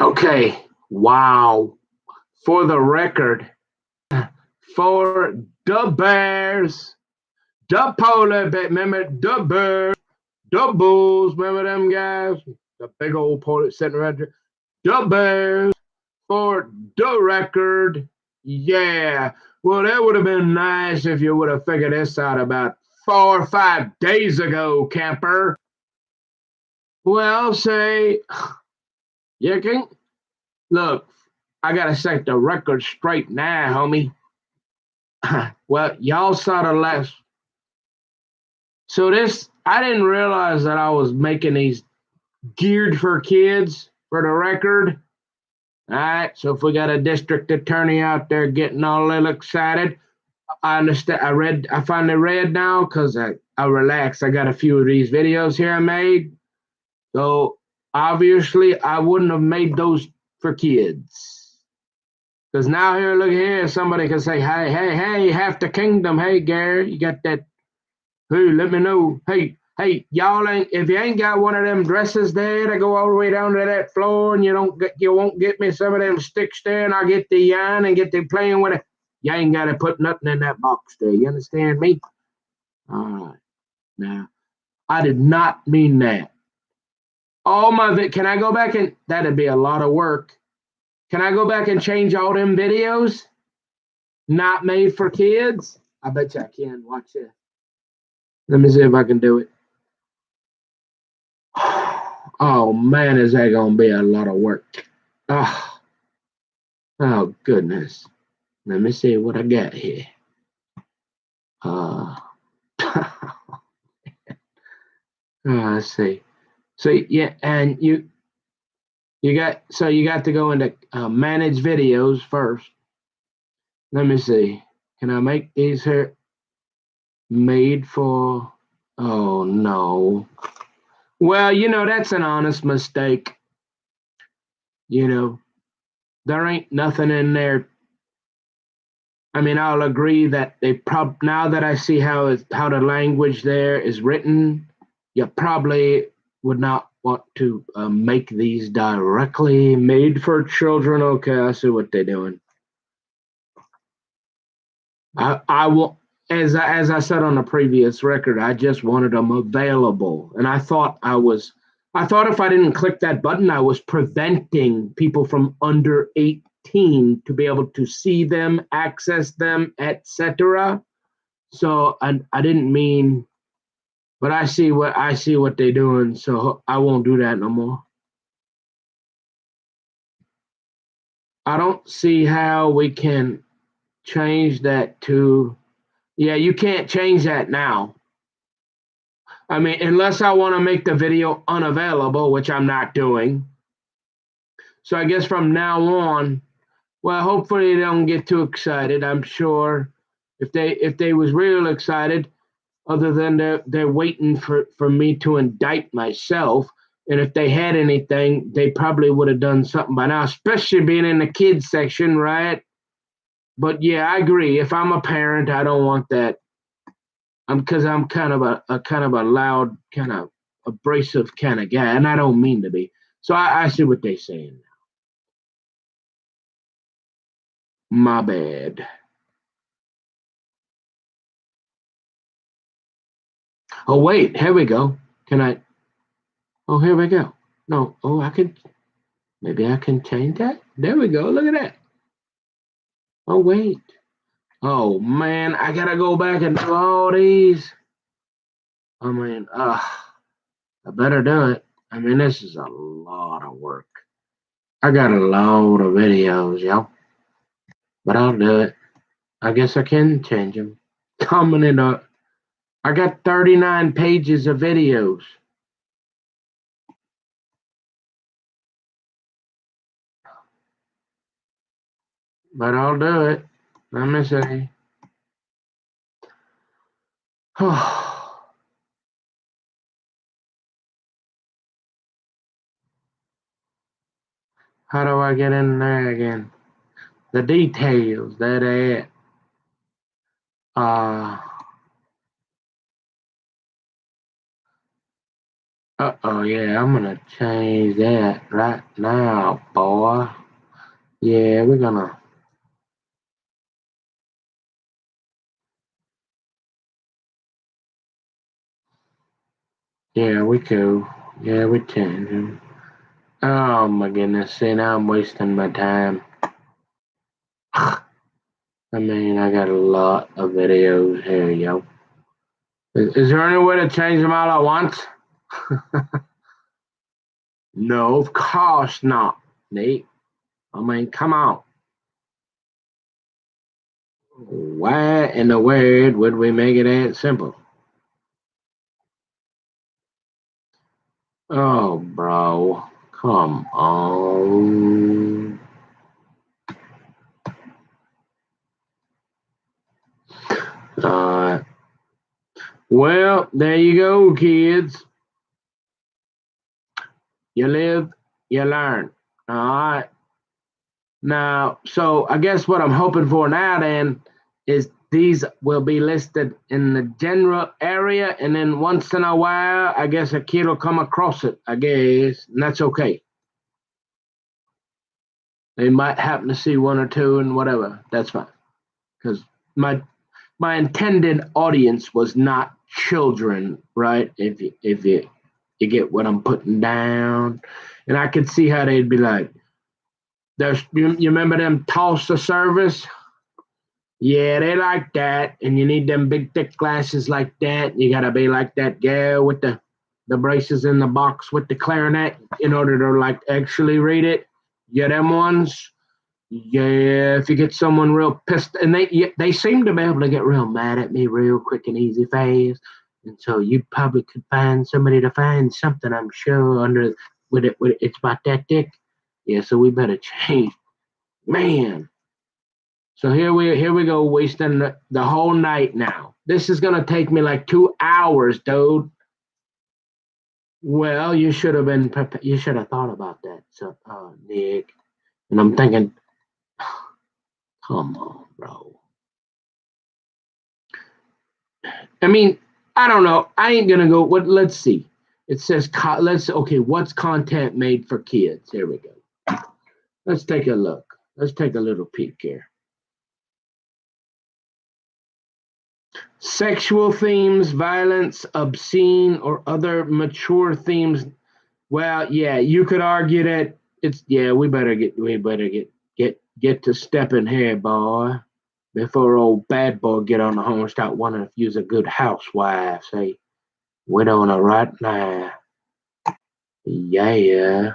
Okay. Wow. For the record, for the Bears, the Polar Bear, remember the Bears, the Bulls, remember them guys? The big old polar sitting right there. The Bears, for the record, yeah. Well, that would have been nice if you would have figured this out about 4 or 5 days ago, camper. Well, say, you can look. I gotta set the record straight now, homie. Well, y'all saw the last. So this, I didn't realize that I was making these geared for kids. For the record, all right. So if we got a district attorney out there getting all little excited, I understand. I finally read now because I relaxed. I got a few of these videos here I made. So obviously, I wouldn't have made those for kids. Because now here, look here, somebody can say, hey, half the kingdom. Hey, Gary, you got that? Hey, let me know. Hey, y'all ain't if you ain't got one of them dresses there that go all the way down to that floor, and you won't get me some of them sticks there, and I'll get the yarn and get the playing with it. You ain't got to put nothing in that box there. You understand me? All right. Now, I did not mean that. Can I go back and that'd be a lot of work. Can I go back and change all them videos? Not made for kids? I bet you I can. Watch it. Let me see if I can do it. Oh man, is that gonna be a lot of work? Oh, oh goodness. Let me see what I got here. Let's see. So yeah, and you got to go into manage videos first. Let me see. Can I make these here made for? Oh no. Well, that's an honest mistake. There ain't nothing in there. I mean, I'll agree that now that I see how the language there is written, you probably would not want to make these directly made for children. Okay, I see what they're doing. I will, as I said on the previous record, I just wanted them available, and I thought if I didn't click that button, I was preventing people from under 18 to be able to see them, access them, etc. So I didn't mean, but I see what they're doing, so I won't do that no more. I don't see how we can change that to. Yeah, you can't change that now. I mean, unless I want to make the video unavailable, which I'm not doing. So I guess from now on, well, hopefully they don't get too excited. I'm sure if they was real excited, other than they're waiting for me to indict myself, and if they had anything, they probably would have done something by now, especially being in the kids section, right? But yeah, I agree. If I'm a parent, I don't want that. Because I'm kind of a loud, kind of abrasive kind of guy, and I don't mean to be. So I see what they're saying now. My bad. Oh wait, here we go. Can I? Oh, here we go. No, I can. Maybe I can change that. There we go. Look at that. Oh wait. Oh man, I gotta go back and do all these. I mean, I better do it. I mean, this is a lot of work. I got a lot of videos, yo. But I'll do it. I guess I can change them. Coming in I got 39 pages of videos. But I'll do it. Let me see. How do I get in there again? The details, that it. Uh Uh-oh, yeah, I'm gonna change that right now, boy. Yeah, we're gonna. Yeah, we cool. Yeah, we changing. Oh my goodness, see, now I'm wasting my time. I mean, I got a lot of videos here, yo. Is there any way to change them all at once? No, of course not, Nate. I mean, come on. Why in the world would we make it that simple? Oh, bro. Come on. Uh, well, there you go, kids. You live, you learn. All right. Now, so I guess what I'm hoping for now then is these will be listed in the general area, and then once in a while, I guess a kid will come across it, I guess, and that's okay. They might happen to see one or two and whatever. That's fine. Because my my intended audience was not children, right? If you get what I'm putting down, and I could see how they'd be like, "There's you remember them toaster service? Yeah, they like that, and you need them big thick glasses like that. You gotta be like that girl with the braces in the box with the clarinet in order to like actually read it. Yeah, them ones. Yeah, if you get someone real pissed, and they seem to be able to get real mad at me real quick and easy fast, and so you probably could find somebody to find something. I'm sure under with it's about that thick. Yeah, so we better change, man. So here we go wasting the whole night now. This is gonna take me like 2 hours, dude. Well, you should have been you should have thought about that, so Nick. And I'm thinking, come on, bro. I mean, I don't know. I ain't gonna go. What? Let's see. It says let's okay. What's content made for kids? Here we go. Let's take a look. Let's take a little peek here. Sexual themes, violence, obscene, or other mature themes. Well, yeah, you could argue that it's yeah. We better get to stepping here, boy, before old bad boy get on the horn and start wondering if you's a good housewife. Say, we're doing it right now. Yeah,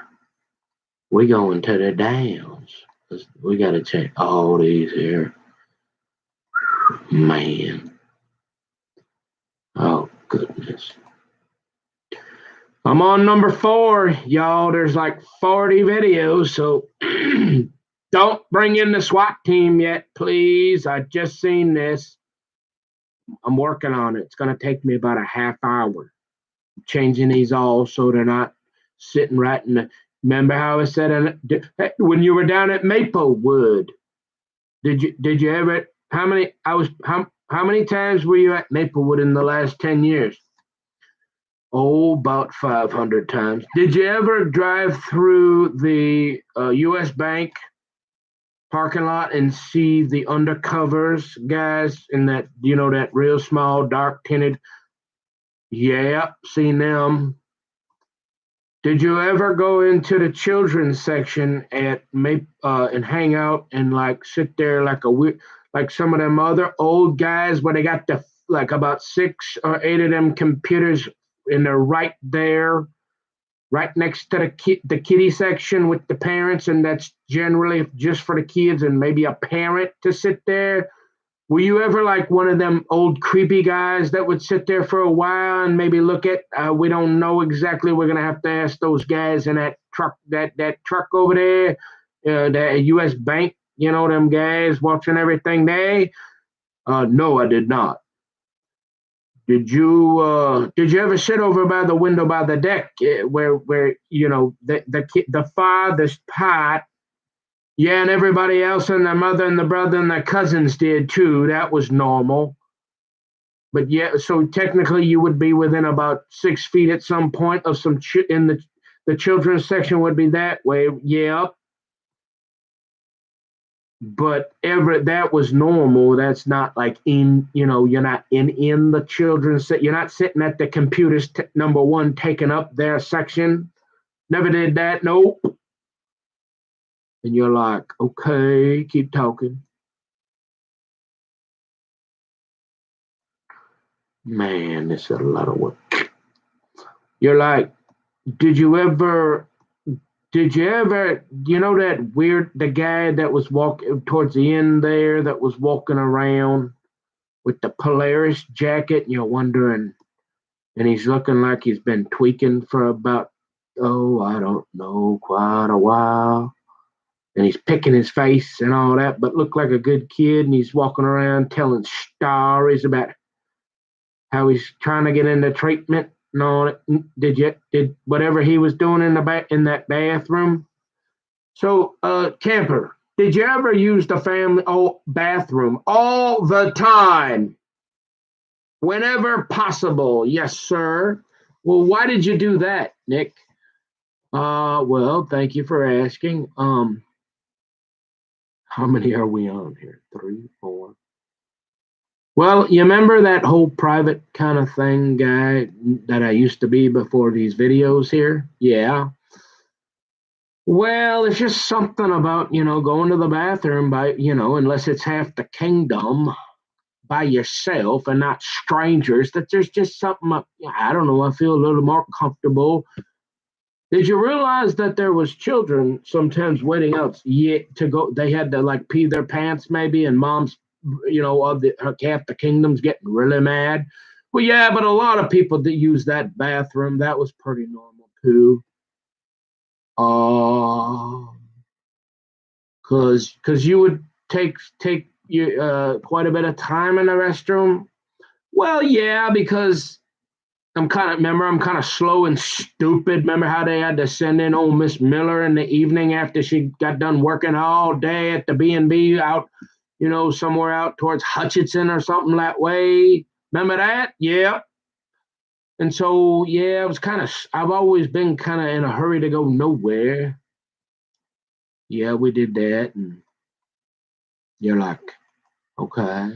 we going to the downs. We got to check all these here. Man, oh goodness. I'm on number 4, y'all. There's like 40 videos, so don't bring in the SWAT team yet, please. I just seen this. I'm working on it. It's going to take me about a half hour. Changing these all so they're not sitting right in the. Remember how I said when you were down at Maplewood? Did you ever? How many times were you at Maplewood in the last 10 years? Oh, about 500 times. Did you ever drive through the U.S. Bank parking lot and see the undercovers guys in that, that real small, dark tinted? Yeah, seen them. Did you ever go into the children's section at and hang out and like sit there like like some of them other old guys where they got the like about 6 or 8 of them computers and they're right there, right next to the kiddie section with the parents, and that's generally just for the kids and maybe a parent to sit there. Were you ever like one of them old creepy guys that would sit there for a while and maybe look at? We don't know exactly. We're gonna have to ask those guys in that truck, that truck over there, the U.S. Bank. You know them guys watching everything there. No, I did not. Did you ever sit over by the window by the deck where the father's pot? Yeah, and everybody else and the mother and the brother and the cousins did too. That was normal. But yeah, so technically you would be within about 6 feet at some point of some in the children's section would be that way. Yeah, but ever that was normal. That's not like in you're not in the children's you're not sitting at the computers number one taking up their section. Never did that. Nope. And you're like, okay, keep talking. Man, this is a lot of work. You're like, did you ever that weird the guy that was walking towards the end there that was walking around with the Polaris jacket, and you're wondering, and he's looking like he's been tweaking for about, oh, I don't know, quite a while. And he's picking his face and all that, but looked like a good kid, and he's walking around telling stories about how he's trying to get into treatment and all that. Did whatever he was doing in that bathroom? So, Camper, did you ever use the family bathroom all the time? Whenever possible. Yes, sir. Well, why did you do that, Nick? Well, thank you for asking. How many are we on here? 3, 4. Well, you remember that whole private kind of thing guy that I used to be before these videos here? Yeah. Well, it's just something about, going to the bathroom by, unless it's half the kingdom by yourself and not strangers, that there's just something, I don't know, I feel a little more comfortable. Did you realize that there was children sometimes waiting out to go? They had to like pee their pants maybe, and mom's, of half the kingdom's getting really mad. Well, yeah, but a lot of people that use that bathroom, that was pretty normal too. Because you would take quite a bit of time in the restroom. Well, yeah, because I'm kind of slow and stupid. Remember how they had to send in old Miss Miller in the evening after she got done working all day at the B&B out, somewhere out towards Hutchinson or something that way. Remember that? Yeah. And so, yeah, I've always been kind of in a hurry to go nowhere. Yeah, we did that. And you're like, okay.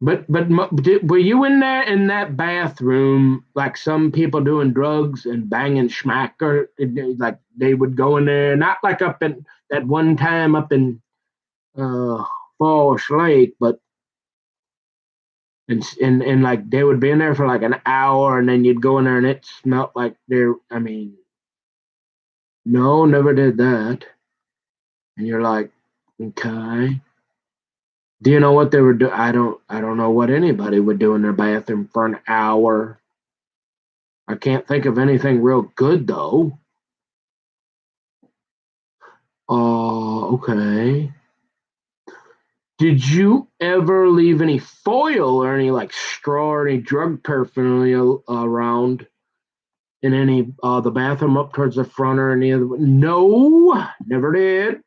But were you in there in that bathroom like some people doing drugs and banging schmack, or like they would go in there, not like up in that one time up in Falls Lake, but and like they would be in there for like an hour, and then you'd go in there and it smelled like I mean, no, never did that. And you're like, okay. Do you know what they were doing? I don't know what anybody would do in their bathroom for an hour. I can't think of anything real good though. Oh, okay. Did you ever leave any foil or any like straw or any drug paraphernalia around in any the bathroom up towards the front or any other? No, never did.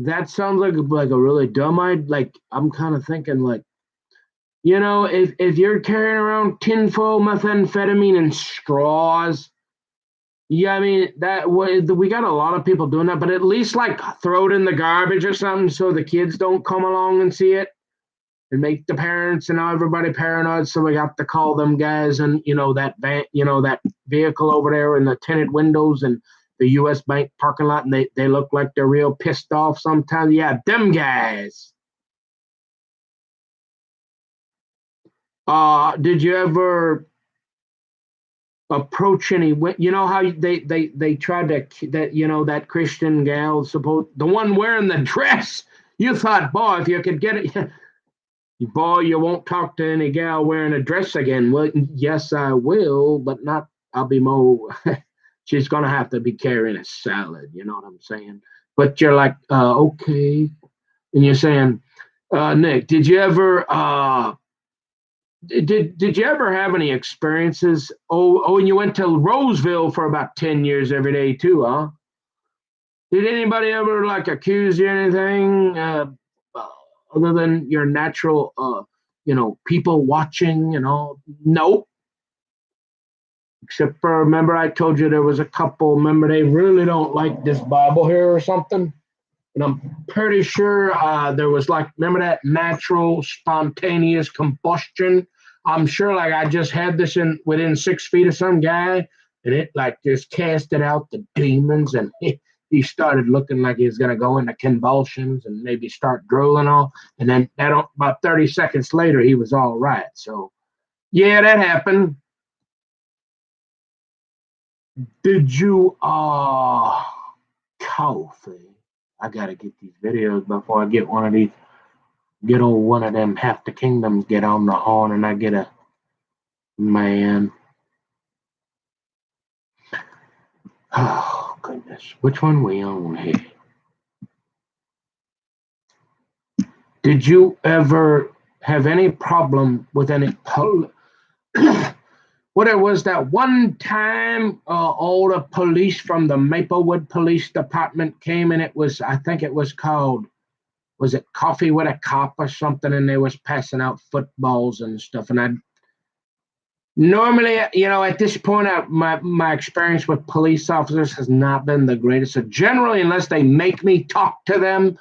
That sounds like a really dumb idea. Like I'm kind of thinking like, if you're carrying around tinfoil methamphetamine and straws, yeah, I mean that we got a lot of people doing that, but at least like throw it in the garbage or something so the kids don't come along and see it and make the parents and everybody paranoid. So we got to call them guys and that van, that vehicle over there in the tinted windows and the U.S. Bank parking lot, and they look like they're real pissed off sometimes. Yeah, them guys. Did you ever approach any? How they tried to that Christian gal, the one wearing the dress. You thought, boy, if you could get it, boy, you won't talk to any gal wearing a dress again. Well, yes, I will, but not. I'll be more. She's gonna have to be carrying a salad. You know what I'm saying? But you're like, okay, and you're saying, Nick, did you ever did you ever have any experiences? And you went to Roseville for about 10 years every day too, huh? Did anybody ever like accuse you of anything other than your natural people watching and all. Nope. Except for, remember I told you there was a couple, remember they really don't like this Bible here or something? And I'm pretty sure there was remember that natural spontaneous combustion? I'm sure I just had this within 6 feet of some guy, and it just casted out the demons, and he started looking like he was going to go into convulsions and maybe start drooling all. And then about 30 seconds later, he was all right. So, yeah, that happened. Did you, coffee? I got to get these videos before I get one of them half the kingdoms get on the horn and I get a man. Oh, goodness. Which one we on here? Did you ever have any problem with any what it was that one time all the police from the Maplewood Police Department came, and I think it was called, was it Coffee with a Cop or something, and they was passing out footballs and stuff. And I normally, at this point, my experience with police officers has not been the greatest. So generally, unless they make me talk to them,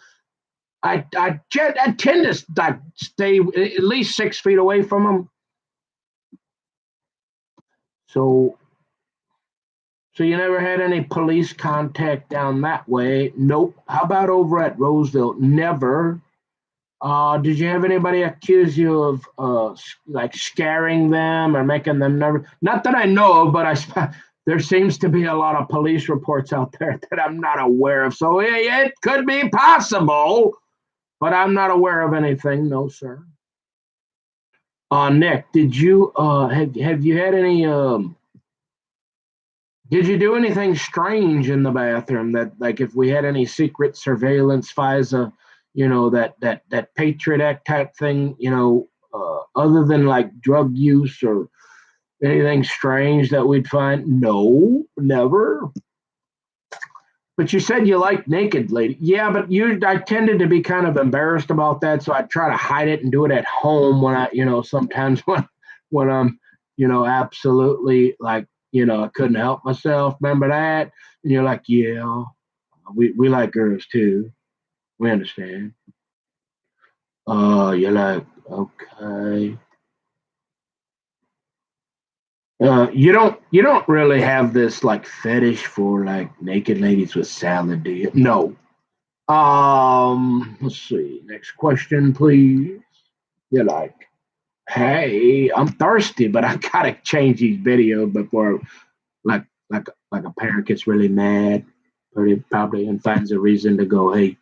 I tend to stay at least 6 feet away from them. So you never had any police contact down that way? Nope. How about over at Roseville? Never. Did you have anybody accuse you of scaring them or making them nervous? Not that I know of, but there seems to be a lot of police reports out there that I'm not aware of. So it could be possible, but I'm not aware of anything. No, sir. Nick, did you have you had any did you do anything strange in the bathroom that, if we had any secret surveillance, FISA, that Patriot Act type thing, other than drug use or anything strange that we'd find? No, never. But you said you like naked lady. Yeah, but I tended to be kind of embarrassed about that, so I try to hide it and do it at home when sometimes when I'm, absolutely I couldn't help myself. Remember that? And you're like, yeah, we like girls too. We understand. You're like, okay. You don't really have this fetish for naked ladies with salad, do you? No. Let's see. Next question, please. You're like, hey, I'm thirsty, but I gotta change these videos before like a parent gets really mad, probably, and finds a reason to go, hey,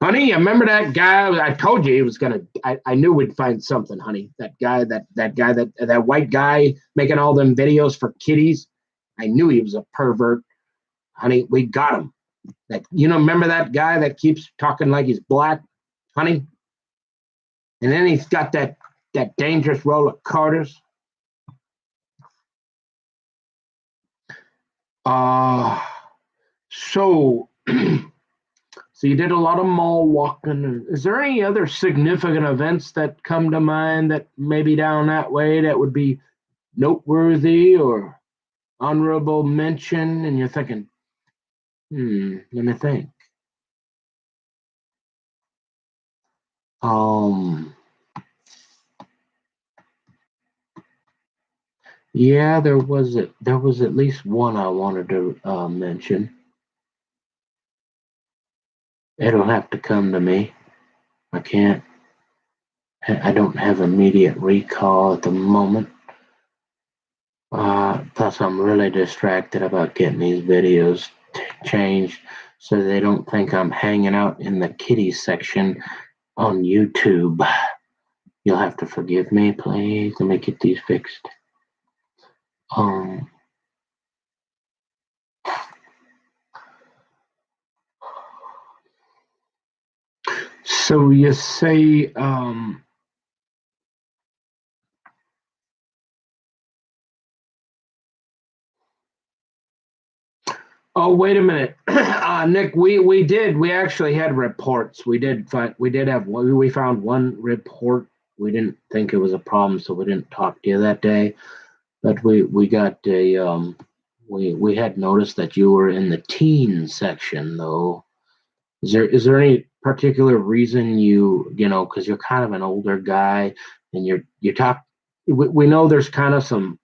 honey, I remember that guy. I told you he was gonna. I knew we'd find something, honey. That guy, that white guy making all them videos for kitties. I knew he was a pervert, honey. We got him. Remember that guy that keeps talking like he's black, honey? And then he's got that dangerous roll of Carters. So so you did a lot of mall walking. Is there any other significant events that come to mind that maybe down that way that would be noteworthy or honorable mention? And you're thinking, let me think. Yeah, there was at least one I wanted to mention. It'll have to come to me. I can't. I don't have immediate recall at the moment. Plus, I'm really distracted about getting these videos changed so they don't think I'm hanging out in the kitty section on YouTube. You'll have to forgive me, please. Let me get these fixed. So you say, oh, wait a minute, Nick. We actually had reports. We found one report we didn't think it was a problem, so we didn't talk to you that day. But we got a we had noticed that you were in the teen section though. Is there any particular reason you know, because you're kind of an older guy and you talk, we know there's kind of some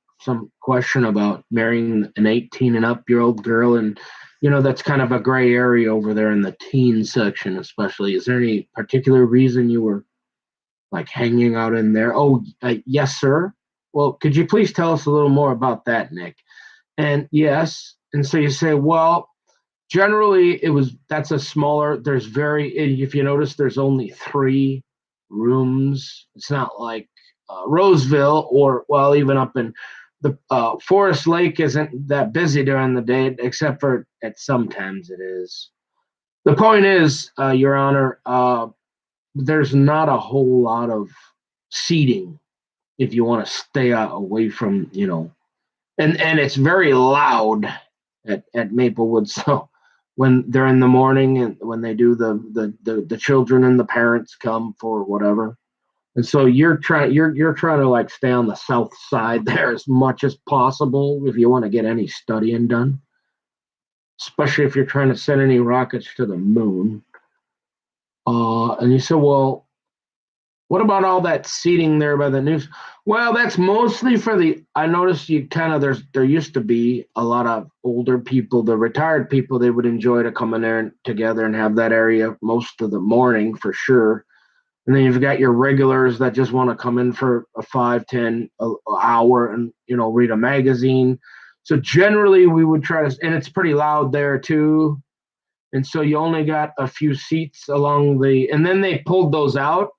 question about marrying an 18 and up year old girl, and you know that's kind of a gray area over there in the teen section especially. Is there any particular reason you were like hanging out in there? Oh, yes, sir. Well, could you please tell us a little more about that, Nick? And yes, and so you say, well, generally, that's a smaller. There's very, if you notice, there's only 3 rooms. It's not like Roseville, or well, even up in the Forest Lake isn't that busy during the day, except for at sometimes it is. The point is, Your Honor, there's not a whole lot of seating if you want to stay away from, and it's very loud at Maplewood. So when they're in the morning and when they do the children and the parents come for whatever, and so you're trying to like stay on the south side there as much as possible if you want to get any studying done, especially if you're trying to send any rockets to the moon. And you said, well, what about all that seating there by the news? Well, that's mostly for the. I noticed you kind of there used to be a lot of older people, the retired people. They would enjoy to come in there together and have that area most of the morning for sure. And then you've got your regulars that just want to come in for a 5, 10 hour and read a magazine. So generally we would try to, and it's pretty loud there too. And so you only got a few seats along and then they pulled those out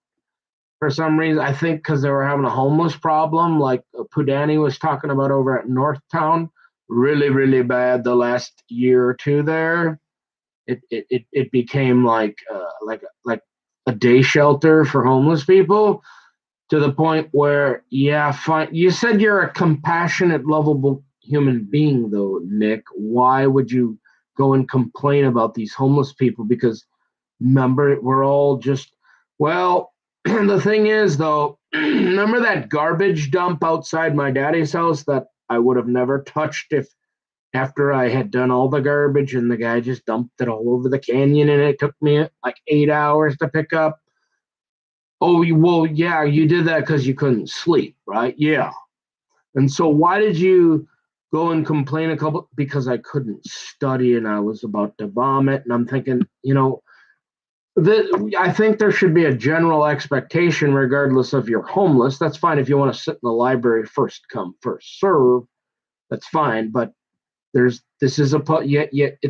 for some reason. I think because they were having a homeless problem, like Pudani was talking about over at Northtown, really, really bad the last year or two there. It became like a day shelter for homeless people, to the point where, yeah, fine. You said you're a compassionate, lovable human being, though, Nick. Why would you go and complain about these homeless people? Because remember, we're all just, well, the thing is, though, remember that garbage dump outside my daddy's house that I would have never touched if after I had done all the garbage and the guy just dumped it all over the canyon and it took me like 8 hours to pick up? Oh, well, yeah, you did that because you couldn't sleep, right? Yeah. And so why did you go and complain because I couldn't study and I was about to vomit? And I'm thinking, I think there should be a general expectation, regardless if you're homeless. That's fine if you want to sit in the library, first come, first serve. That's fine. But it's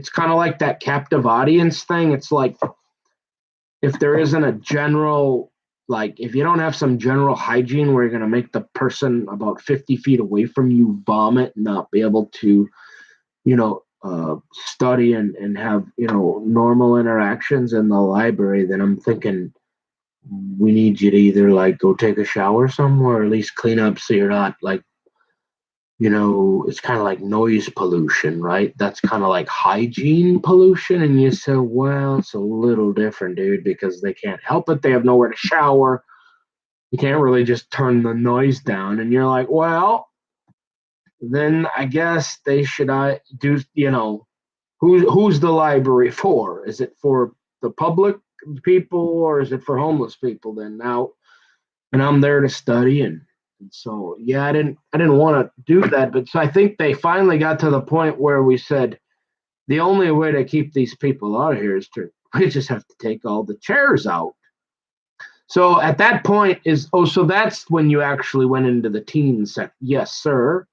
kind of like that captive audience thing. It's like if there isn't a general, like if you don't have some general hygiene where you're going to make the person about 50 feet away from you vomit and not be able to, study and have, normal interactions in the library, then I'm thinking we need you to either like go take a shower somewhere or at least clean up so you're not like, it's kind of like noise pollution, right? That's kind of like hygiene pollution. And you say, well, it's a little different, dude, because they can't help it. They have nowhere to shower. You can't really just turn the noise down. And you're like, well, then I guess they should do, who's the library for? Is it for the public people or is it for homeless people then now? And I'm there to study and so yeah, I didn't want to do that, but so I think they finally got to the point where we said the only way to keep these people out of here is we just have to take all the chairs out. So at that point so that's when you actually went into the teen section. Yes, sir.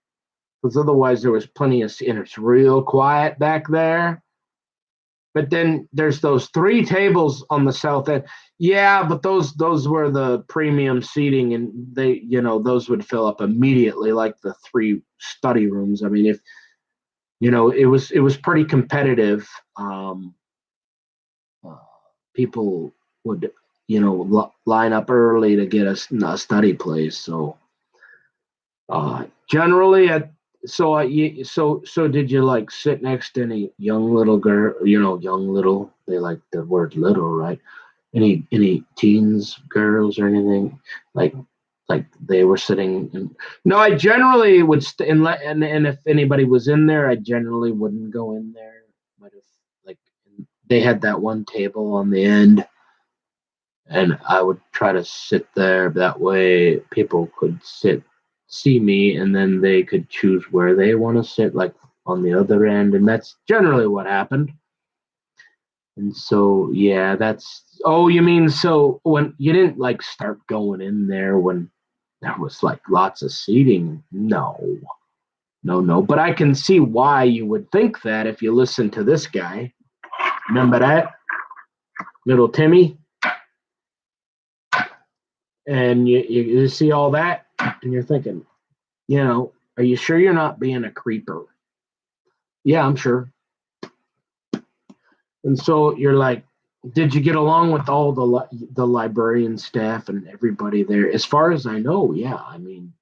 Because otherwise there was plenty and it's real quiet back there. But then there's those 3 tables on the south end. Yeah, but those were the premium seating, and they, those would fill up immediately, like the 3 study rooms. I mean, if it was pretty competitive. People would line up early to get a study place. So generally at so did you like sit next to any young little girl? Young little. They like the word little, right? Any teens, girls, or anything like they were sitting in. No, I generally would and if anybody was in there, I generally wouldn't go in there. But if like they had that one table on the end, and I would try to sit there. That way, people could see me, and then they could choose where they want to sit, like on the other end, and that's generally what happened. And so, yeah, that's. Oh, you mean so when you didn't like start going in there when there was like lots of seating? No, no, no. But I can see why you would think that if you listen to this guy. Remember that little Timmy? And you see all that, and you're thinking, are you sure you're not being a creeper? Yeah, I'm sure. And so you're like, did you get along with all the librarian staff and everybody there? As far as I know, yeah. I mean,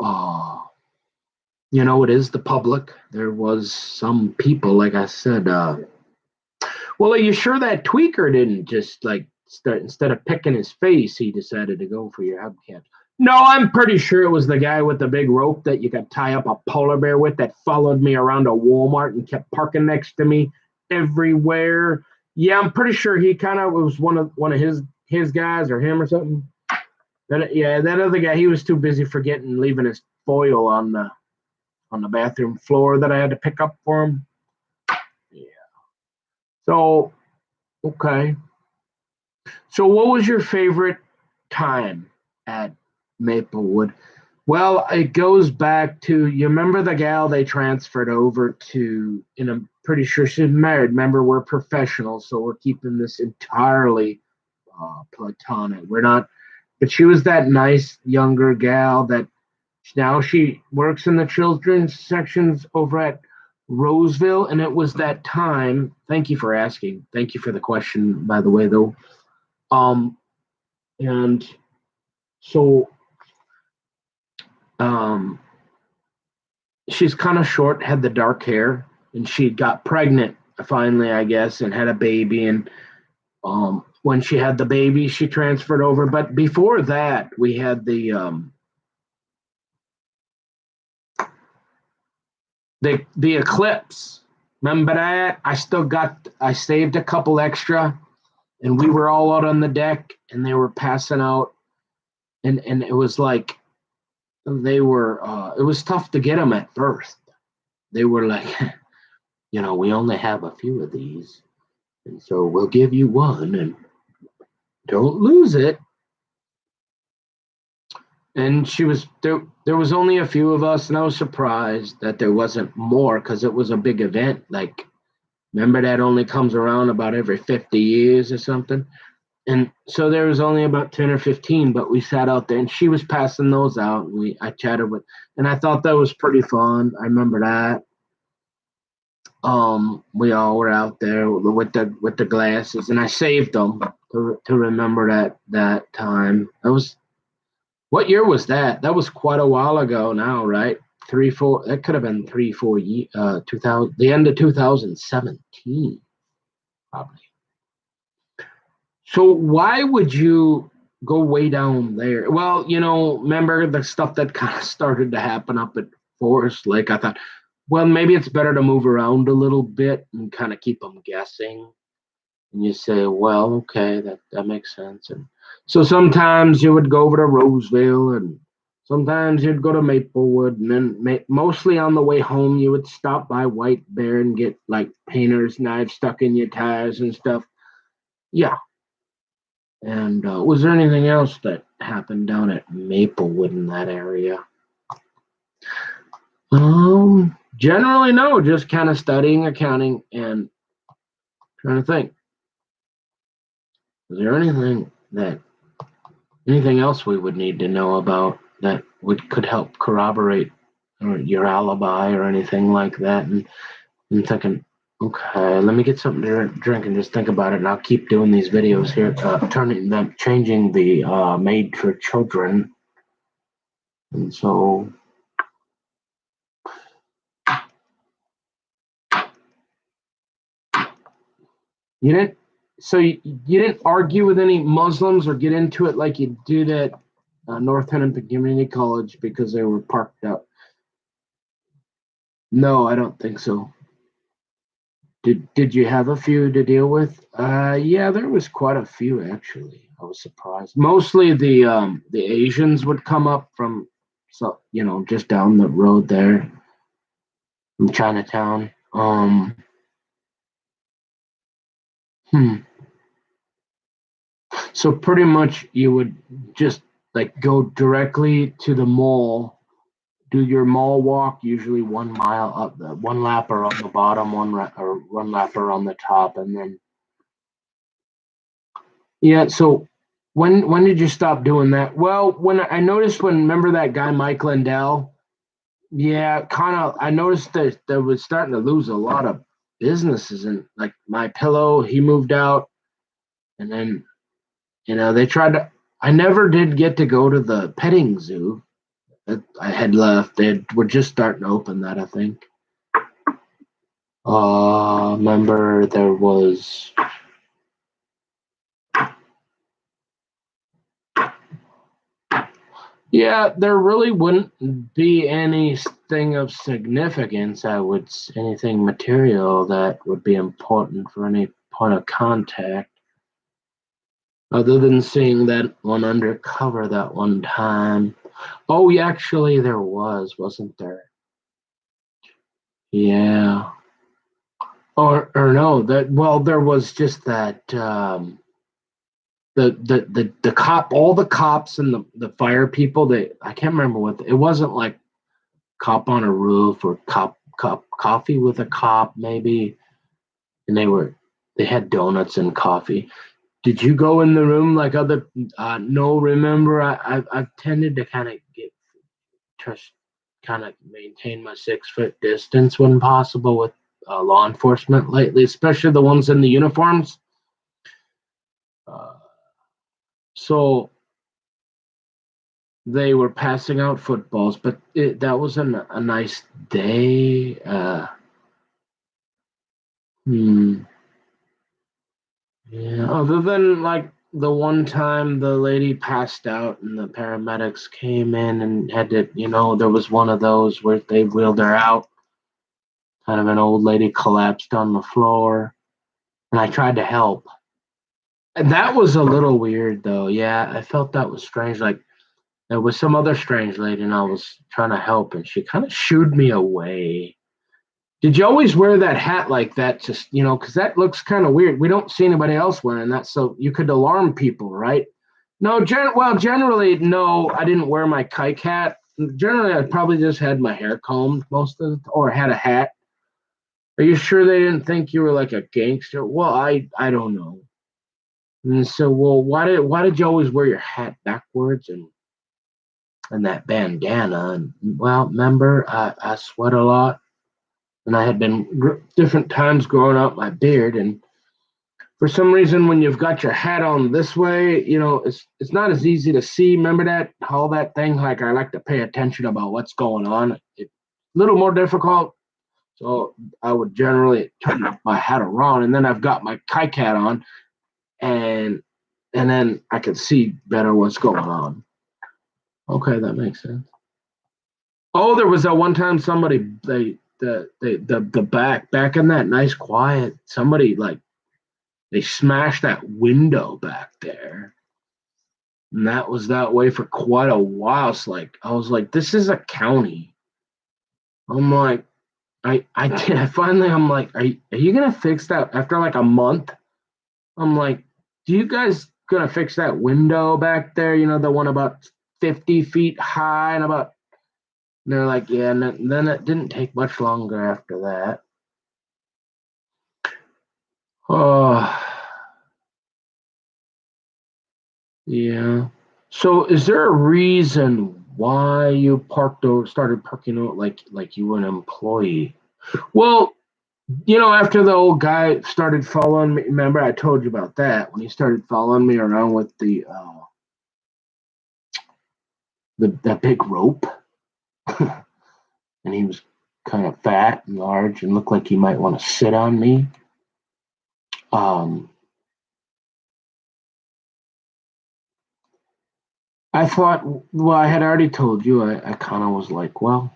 oh, it is the public. There was some people, like I said. Well, are you sure that tweaker didn't just like start instead of picking his face, he decided to go for your hubcap? No, I'm pretty sure it was the guy with the big rope that you could tie up a polar bear with that followed me around a Walmart and kept parking next to me everywhere. Yeah, I'm pretty sure he kind of was one of his guys or him or something. That other guy, he was too busy forgetting leaving his foil on the bathroom floor that I had to pick up for him. Yeah. So okay. So what was your favorite time at Maplewood? Well, it goes back to you remember the gal they transferred over to, and I'm pretty sure she's married. Remember, we're professionals, so we're keeping this entirely platonic. We're not, but she was that nice younger gal that now she works in the children's sections over at Roseville, and it was that time. Thank you for asking. Thank you for the question, by the way, though. Um, and so um, she's kind of short, had the dark hair, and she got pregnant finally, I guess, and had a baby. And when she had the baby, she transferred over. But before that, we had the eclipse. Remember that? I saved a couple extra, and we were all out on the deck, and they were passing out, and it was like they were. It was tough to get them at first. They were like, we only have a few of these, and so we'll give you one, and don't lose it. And she was there. There was only a few of us, and I was surprised that there wasn't more because it was a big event. Like, remember that only comes around about every 50 years or something. And so there was only about 10 or 15, but we sat out there, and she was passing those out. And I chatted with, and I thought that was pretty fun. I remember that. We all were out there with the glasses, and I saved them to remember that time. That was what year was that? That was quite a while ago now, right? 3, 4. That could have been 3, 4 years. 2000, the end of 2017, probably. So why would you go way down there? Well, remember the stuff that kind of started to happen up at Forest Lake. I thought, well, maybe it's better to move around a little bit and kind of keep them guessing. And you say, well, okay, that makes sense. And so sometimes you would go over to Roseville, and sometimes you'd go to Maplewood, and then mostly on the way home you would stop by White Bear and get like painter's knives stuck in your tires and stuff. Yeah. And was there anything else that happened down at Maplewood in that area? Generally no, just kind of studying accounting and trying to think. Is there anything else we would need to know about that could help corroborate your alibi or anything like that? And I'm thinking, okay, let me get something to drink and just think about it. And I'll keep doing these videos here, changing the made for children. And so you didn't So you didn't argue with any Muslims or get into it like you did at North Hennepin Community College because they were parked out? No, I don't think so. Did you have a few to deal with? Yeah, there was quite a few actually. I was surprised. Mostly the Asians would come up from, so just down the road there from Chinatown. Hmm. So pretty much you would just like go directly to the mall, do your mall walk, usually 1 mile up the one lap around the bottom, or one lap around the top, and then yeah. So when did you stop doing that? Well, when I noticed when remember that guy Mike Lindell? Yeah, kind of. I noticed that they was starting to lose a lot of businesses, and like My Pillow, he moved out, and then they tried to. I never did get to go to the petting zoo that I had left. They were just starting to open that, I think. Remember there was. Yeah, there really wouldn't be anything of significance. Anything material that would be important for any point of contact, other than seeing that one undercover that one time. Oh, yeah, actually, there wasn't there? Yeah. Or no, that well, there was just that the cop, all the cops and the fire people. They I can't remember what it wasn't like cop on a roof or cop coffee with a cop maybe, and they had donuts and coffee. Did you go in the room like other? No, remember I've tended to kind of get just kind of maintain my 6 foot distance when possible with law enforcement lately, especially the ones in the uniforms. Uh, so they were passing out footballs, but that was a nice day. Hmm, yeah, other than like the one time the lady passed out and the paramedics came in and had to, there was one of those where they wheeled her out. Kind of an old lady collapsed on the floor, and I tried to help. And that was a little weird, though. Yeah, I felt that was strange. Like there was some other strange lady, and I was trying to help, and she kind of shooed me away. Did you always wear that hat like that? Just because that looks kind of weird. We don't see anybody else wearing that, so you could alarm people, right? No, generally, no. I didn't wear my kike hat. Generally, I probably just had my hair combed most of the, or had a hat. Are you sure they didn't think you were like a gangster? Well, I don't know. And so, well, why did you always wear your hat backwards and that bandana? And well, remember, I sweat a lot, and I had been different times growing out my beard, and for some reason, when you've got your hat on this way, it's not as easy to see. Remember that all that thing? Like I like to pay attention about what's going on. It's a little more difficult. So I would generally turn my hat around, and then I've got my kike hat on, and then I can see better what's going on. Okay, that makes sense. Oh, there was that one time somebody the back in that nice quiet, somebody like they smashed that window back there. And that was that way for quite a while. It's like I was like, this is a county. I'm like, I did finally I'm like, are you gonna fix that after like a month? I'm like, do you guys gonna fix that window back there? The one about 50 feet high and about. And they're like, yeah. And then it didn't take much longer after that. Oh, yeah. So, is there a reason why you started parking out like you were an employee? Well, after the old guy started following me, remember I told you about that when he started following me around with the that big rope, and he was kind of fat and large and looked like he might want to sit on me. Um, I thought, well, I had already told you. I kind of was like, well,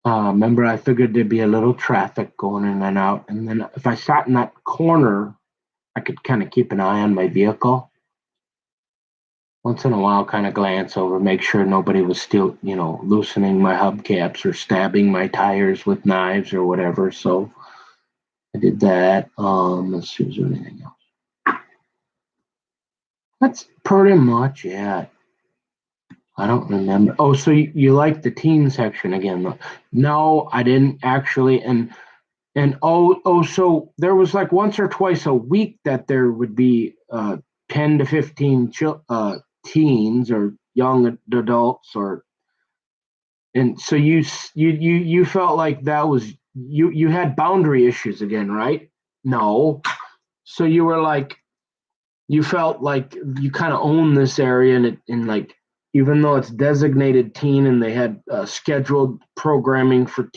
remember, I figured there'd be a little traffic going in and out, and then if I sat in that corner, I could kind of keep an eye on my vehicle. Once in a while, kind of glance over, make sure nobody was still, loosening my hubcaps or stabbing my tires with knives or whatever. So I did that. Let's see, is there anything else? That's pretty much it. I don't remember. Oh, so you like the teen section again? No, I didn't actually. And so there was like once or twice a week that there would be 10 to 15 teens or young adults, and so you felt like that was you had boundary issues again, right? No. So you were like you felt like you kind of own this area, and like even though it's designated teen and they had scheduled programming for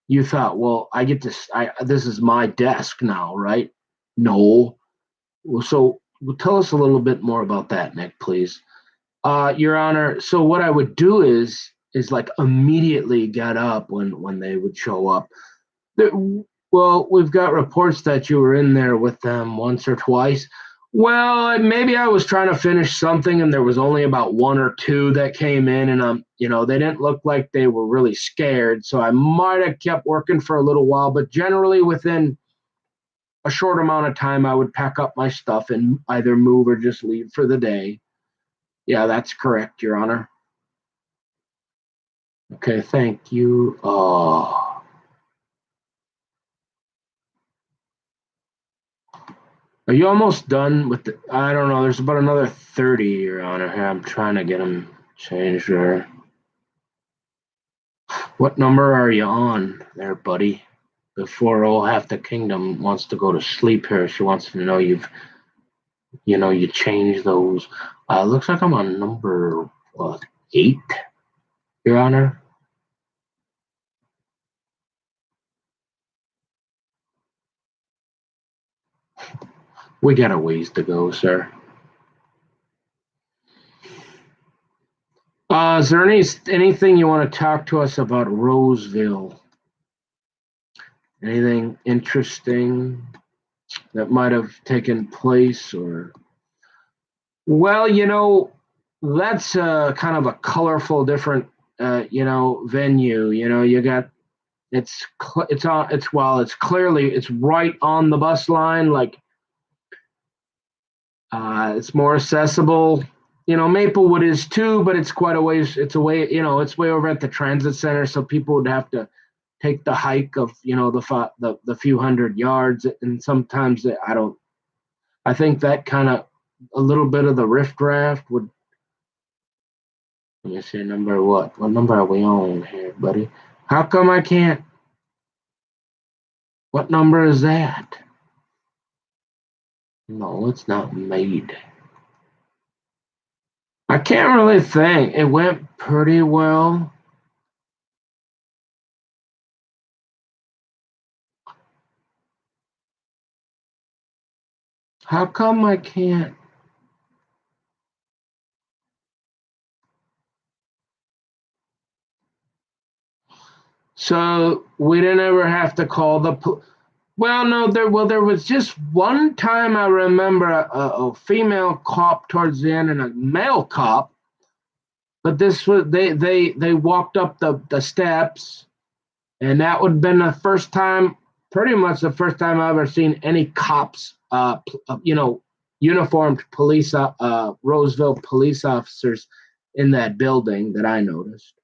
you thought, well, I get to this is my desk now, right? No. Well, so tell us a little bit more about that, Nick, please. Your Honor, so what I would do is like immediately get up when they would show up. Well, we've got reports that you were in there with them once or twice. Well, maybe I was trying to finish something and there was only about one or two that came in, and they didn't look like they were really scared, so I might have kept working for a little while, but generally within a short amount of time I would pack up my stuff and either move or just leave for the day. Yeah, that's correct, Your Honor. Okay, thank you. Are you almost done with the? I don't know. There's about another 30, Your Honor. Here, I'm trying to get them changed there. What number are you on there, buddy? Before half the kingdom wants to go to sleep here. She wants to know you changed those. Looks like I'm on number 8, Your Honor. We got a ways to go, sir. Is there anything you want to talk to us about Roseville? Anything interesting that might have taken place, or well, that's kind of a colorful, different, venue. You got it's clearly it's right on the bus line. Like it's more accessible. Maplewood is too, but it's quite a ways. It's a way. It's way over at the transit center, so people would have to take the hike of the few hundred yards, and sometimes I don't. I think that kind of a little bit of the riff raft would. Let me see number what? What number are we on here, buddy? How come I can't? What number is that? No, it's not made. I can't really think. It went pretty well. How come I can't? So we didn't ever have to call the. Well, no, there was just one time I remember a female cop towards the end and a male cop, but this was they walked up the steps, and that would have been the first time, pretty much the first time I've ever seen any cops, uniformed police, Roseville police officers in that building that I noticed.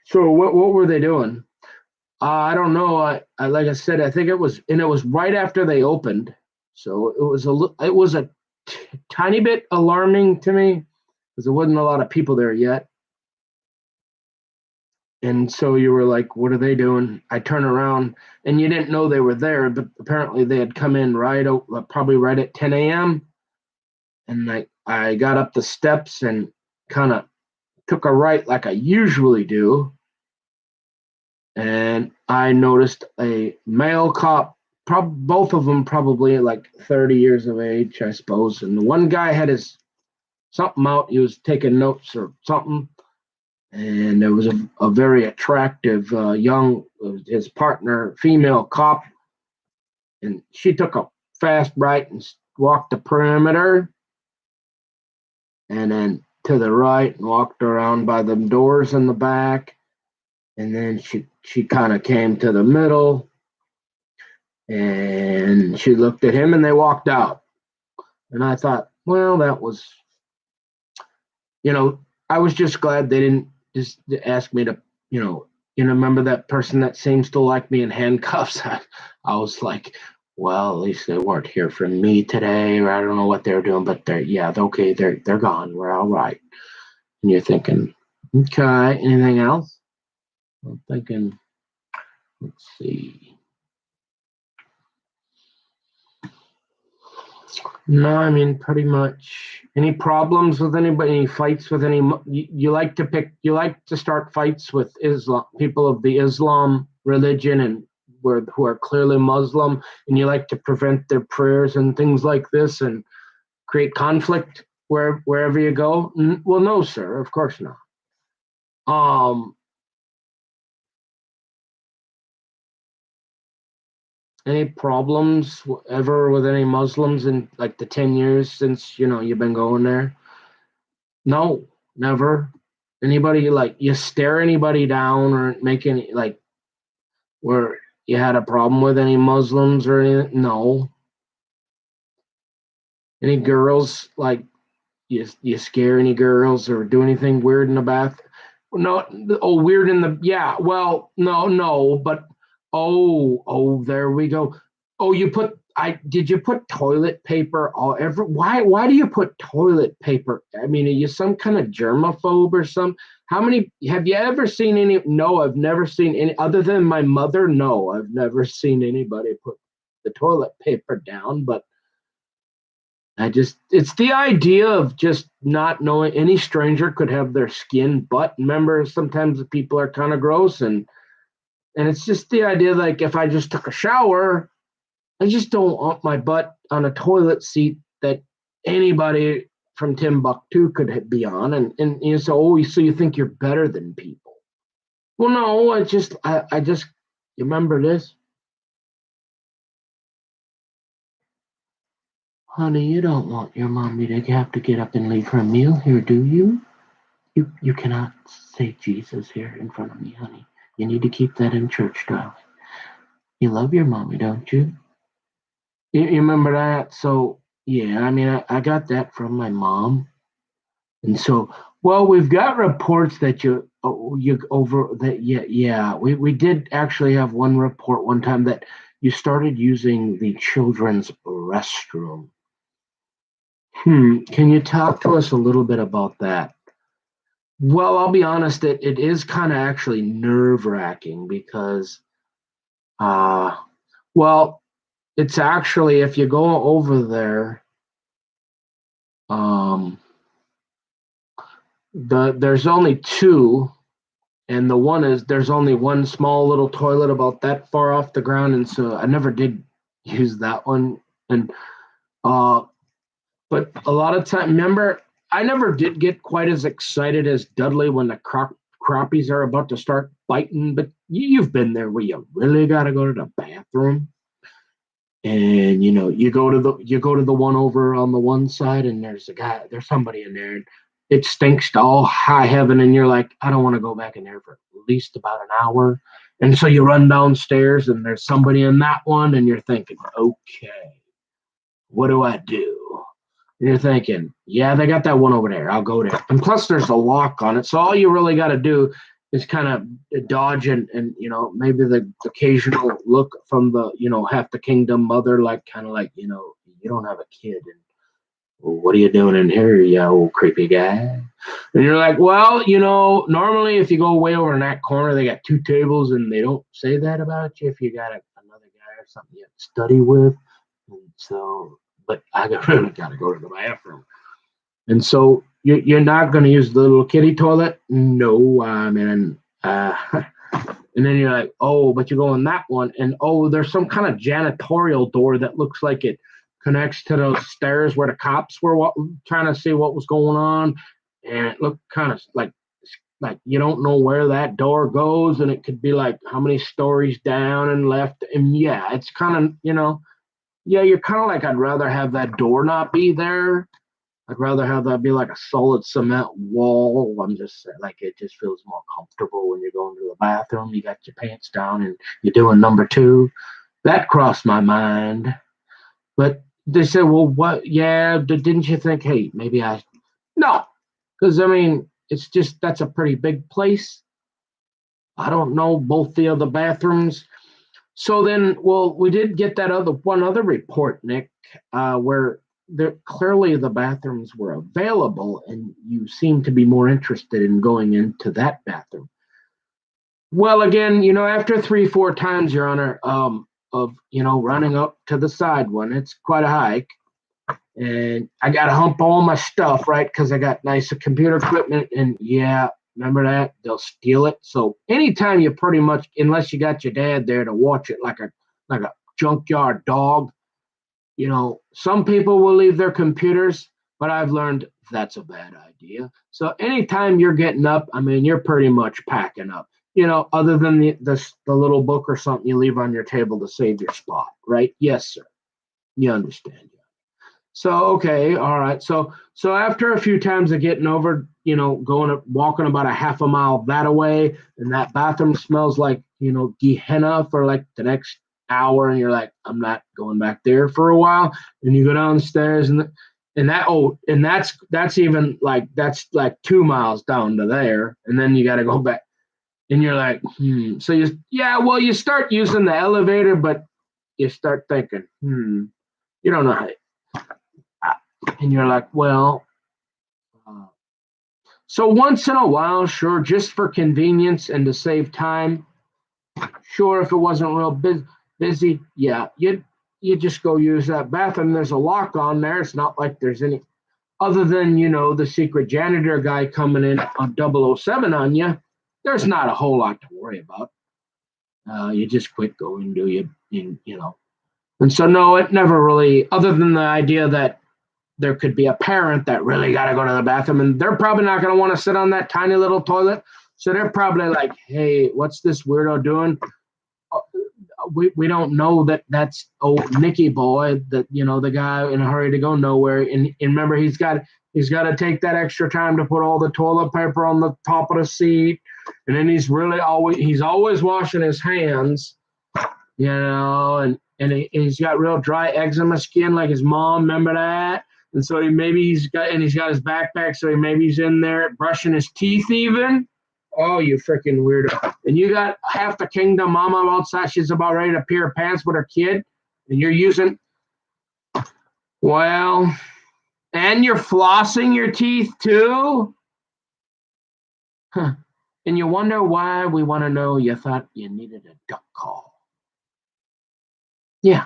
So what were they doing? I don't know. Like I said, I think it was right after they opened, so it was a tiny bit alarming to me because there wasn't a lot of people there yet. And so you were like, "What are they doing?" I turn around, and you didn't know they were there, but apparently they had come in probably right at 10 a.m. And I got up the steps and kind of took a right like I usually do, and I noticed a male cop both of them probably like 30 years of age, I suppose. And the one guy had his something out. He was taking notes or something. And there was a very attractive young, his partner, female cop. And she took a fast right and walked the perimeter. And then to the right and walked around by the doors in the back. And then she kind of came to the middle. And she looked at him and they walked out. And I thought, well, that was, I was just glad they didn't just ask me to, remember that person that seems to like me in handcuffs. I was like, well, at least they weren't here for me today, or I don't know what they're doing, but they're okay. They're gone. We're all right. And you're thinking, okay, anything else? I'm thinking, let's see. No, I mean, pretty much. Any problems with anybody? Any fights with any? You like to start fights with Islam, people of the Islam religion, and who are clearly Muslim, and you like to prevent their prayers and things like this, and create conflict wherever you go. Well, no, sir, of course not. Any problems ever with any Muslims in like the 10 years since you've been going there? No, never. Anybody like you stare anybody down or make any like where you had a problem with any Muslims or anything? No. Any girls like you scare any girls or do anything weird in the bath? No. Oh, weird in the yeah. Well, no, but there we go. Oh, did you put toilet paper all ever? Why do you put toilet paper? I mean, are you some kind of germaphobe or some? How many have you ever seen any? No, I've never seen any other than my mother. No, I've never seen anybody put the toilet paper down, but it's the idea of just not knowing any stranger could have their skin butt. Remember, sometimes the people are kind of gross and it's just the idea like if I just took a shower, I just don't want my butt on a toilet seat that anybody from Timbuktu could be on. And you say, so you think you're better than people. Well, no, I just you remember this? Honey, you don't want your mommy to have to get up and leave her meal here, do you? You cannot say Jesus here in front of me, honey. You need to keep that in church, darling. You love your mommy, don't you? You remember that? So, yeah, I mean, I got that from my mom. And so, well, we've got reports that we did actually have one report one time that you started using the children's restroom. Can you talk to us a little bit about that? Well, I'll be honest, it is kind of actually nerve-wracking because, well, it's actually, if you go over there, there's only two, and there's only one small little toilet about that far off the ground, and so I never did use that one. And but a lot of time, remember, I never did get quite as excited as Dudley when the crappies are about to start biting. But you've been there where you really got to go to the bathroom, and you go to the one over on the one side, and there's somebody in there, and it stinks to all high heaven, and you're like, I don't want to go back in there for at least about an hour. And so you run downstairs, and there's somebody in that one, and you're thinking, okay, what do I do? And you're thinking, yeah, they got that one over there. I'll go there. And plus, there's a lock on it, so all you really got to do is kind of dodge and maybe the occasional look from the half the kingdom mother, like kind of like you don't have a kid, and well, what are you doing in here, you old creepy guy? And you're like, well, normally if you go way over in that corner, they got two tables, and they don't say that about you if you got another guy or something you have to study with. And so, but I really got to go to the bathroom. And so you're not going to use the little kitty toilet? No, I mean, And then you're like, oh, but you go in that one, and oh, there's some kind of janitorial door that looks like it connects to those stairs where the cops were trying to see what was going on, and it looked kind of like you don't know where that door goes, and it could be like how many stories down and left, and yeah, it's kind of yeah, you're kind of like I'd rather have that door not be there. I'd rather have that be like a solid cement wall. I'm just saying, like it just feels more comfortable when you're going to the bathroom. You got your pants down and you're doing number two. That crossed my mind. But they said, well, what? Yeah, didn't you think, hey, maybe I. No, because I mean, it's just that's a pretty big place. I don't know both the other bathrooms. So then, well, we did get that other report, Nick, where clearly the bathrooms were available, and you seem to be more interested in going into that bathroom. Well, again, after 3, 4 times, Your Honor, of running up to the side one, it's quite a hike, and I got to hump all my stuff, right? Because I got nice computer equipment, and yeah, remember that? They'll steal it. So anytime you pretty much, unless you got your dad there to watch it like a junkyard dog, some people will leave their computers, but I've learned that's a bad idea. So anytime you're getting up, I mean, you're pretty much packing up. Other than the little book or something you leave on your table to save your spot, right? Yes, sir. You understand. So okay, all right. So after a few times of getting over, walking about a half a mile that away, and that bathroom smells like Gehenna for like the next hour, and you're like, I'm not going back there for a while. And you go downstairs, and that's even like that's like 2 miles down to there, and then you got to go back, and you're like, So you start using the elevator, but you start thinking, you don't know how. And you're like, well, so once in a while, sure, just for convenience and to save time, sure, if it wasn't real busy, yeah, you just go use that bathroom. There's a lock on there. It's not like there's any other than the secret janitor guy coming in on 007 on you. There's not a whole lot to worry about. You just quit going, do you? And so no, it never really, other than the idea that there could be a parent that really got to go to the bathroom, and they're probably not going to want to sit on that tiny little toilet. So they're probably like, hey, what's this weirdo doing? We don't know that that's old Nicky boy, that the guy in a hurry to go nowhere. And remember, he's got to take that extra time to put all the toilet paper on the top of the seat, and then he's always washing his hands, and he's got real dry eczema skin like his mom. Remember that? And so he's got his backpack, so maybe he's in there brushing his teeth even. Oh, you freaking weirdo. And you got half the kingdom mama outside. She's about ready to pee her pants with her kid. And you're using, well, and you're flossing your teeth too? Huh. And you wonder why we want to know you thought you needed a duck call. Yeah.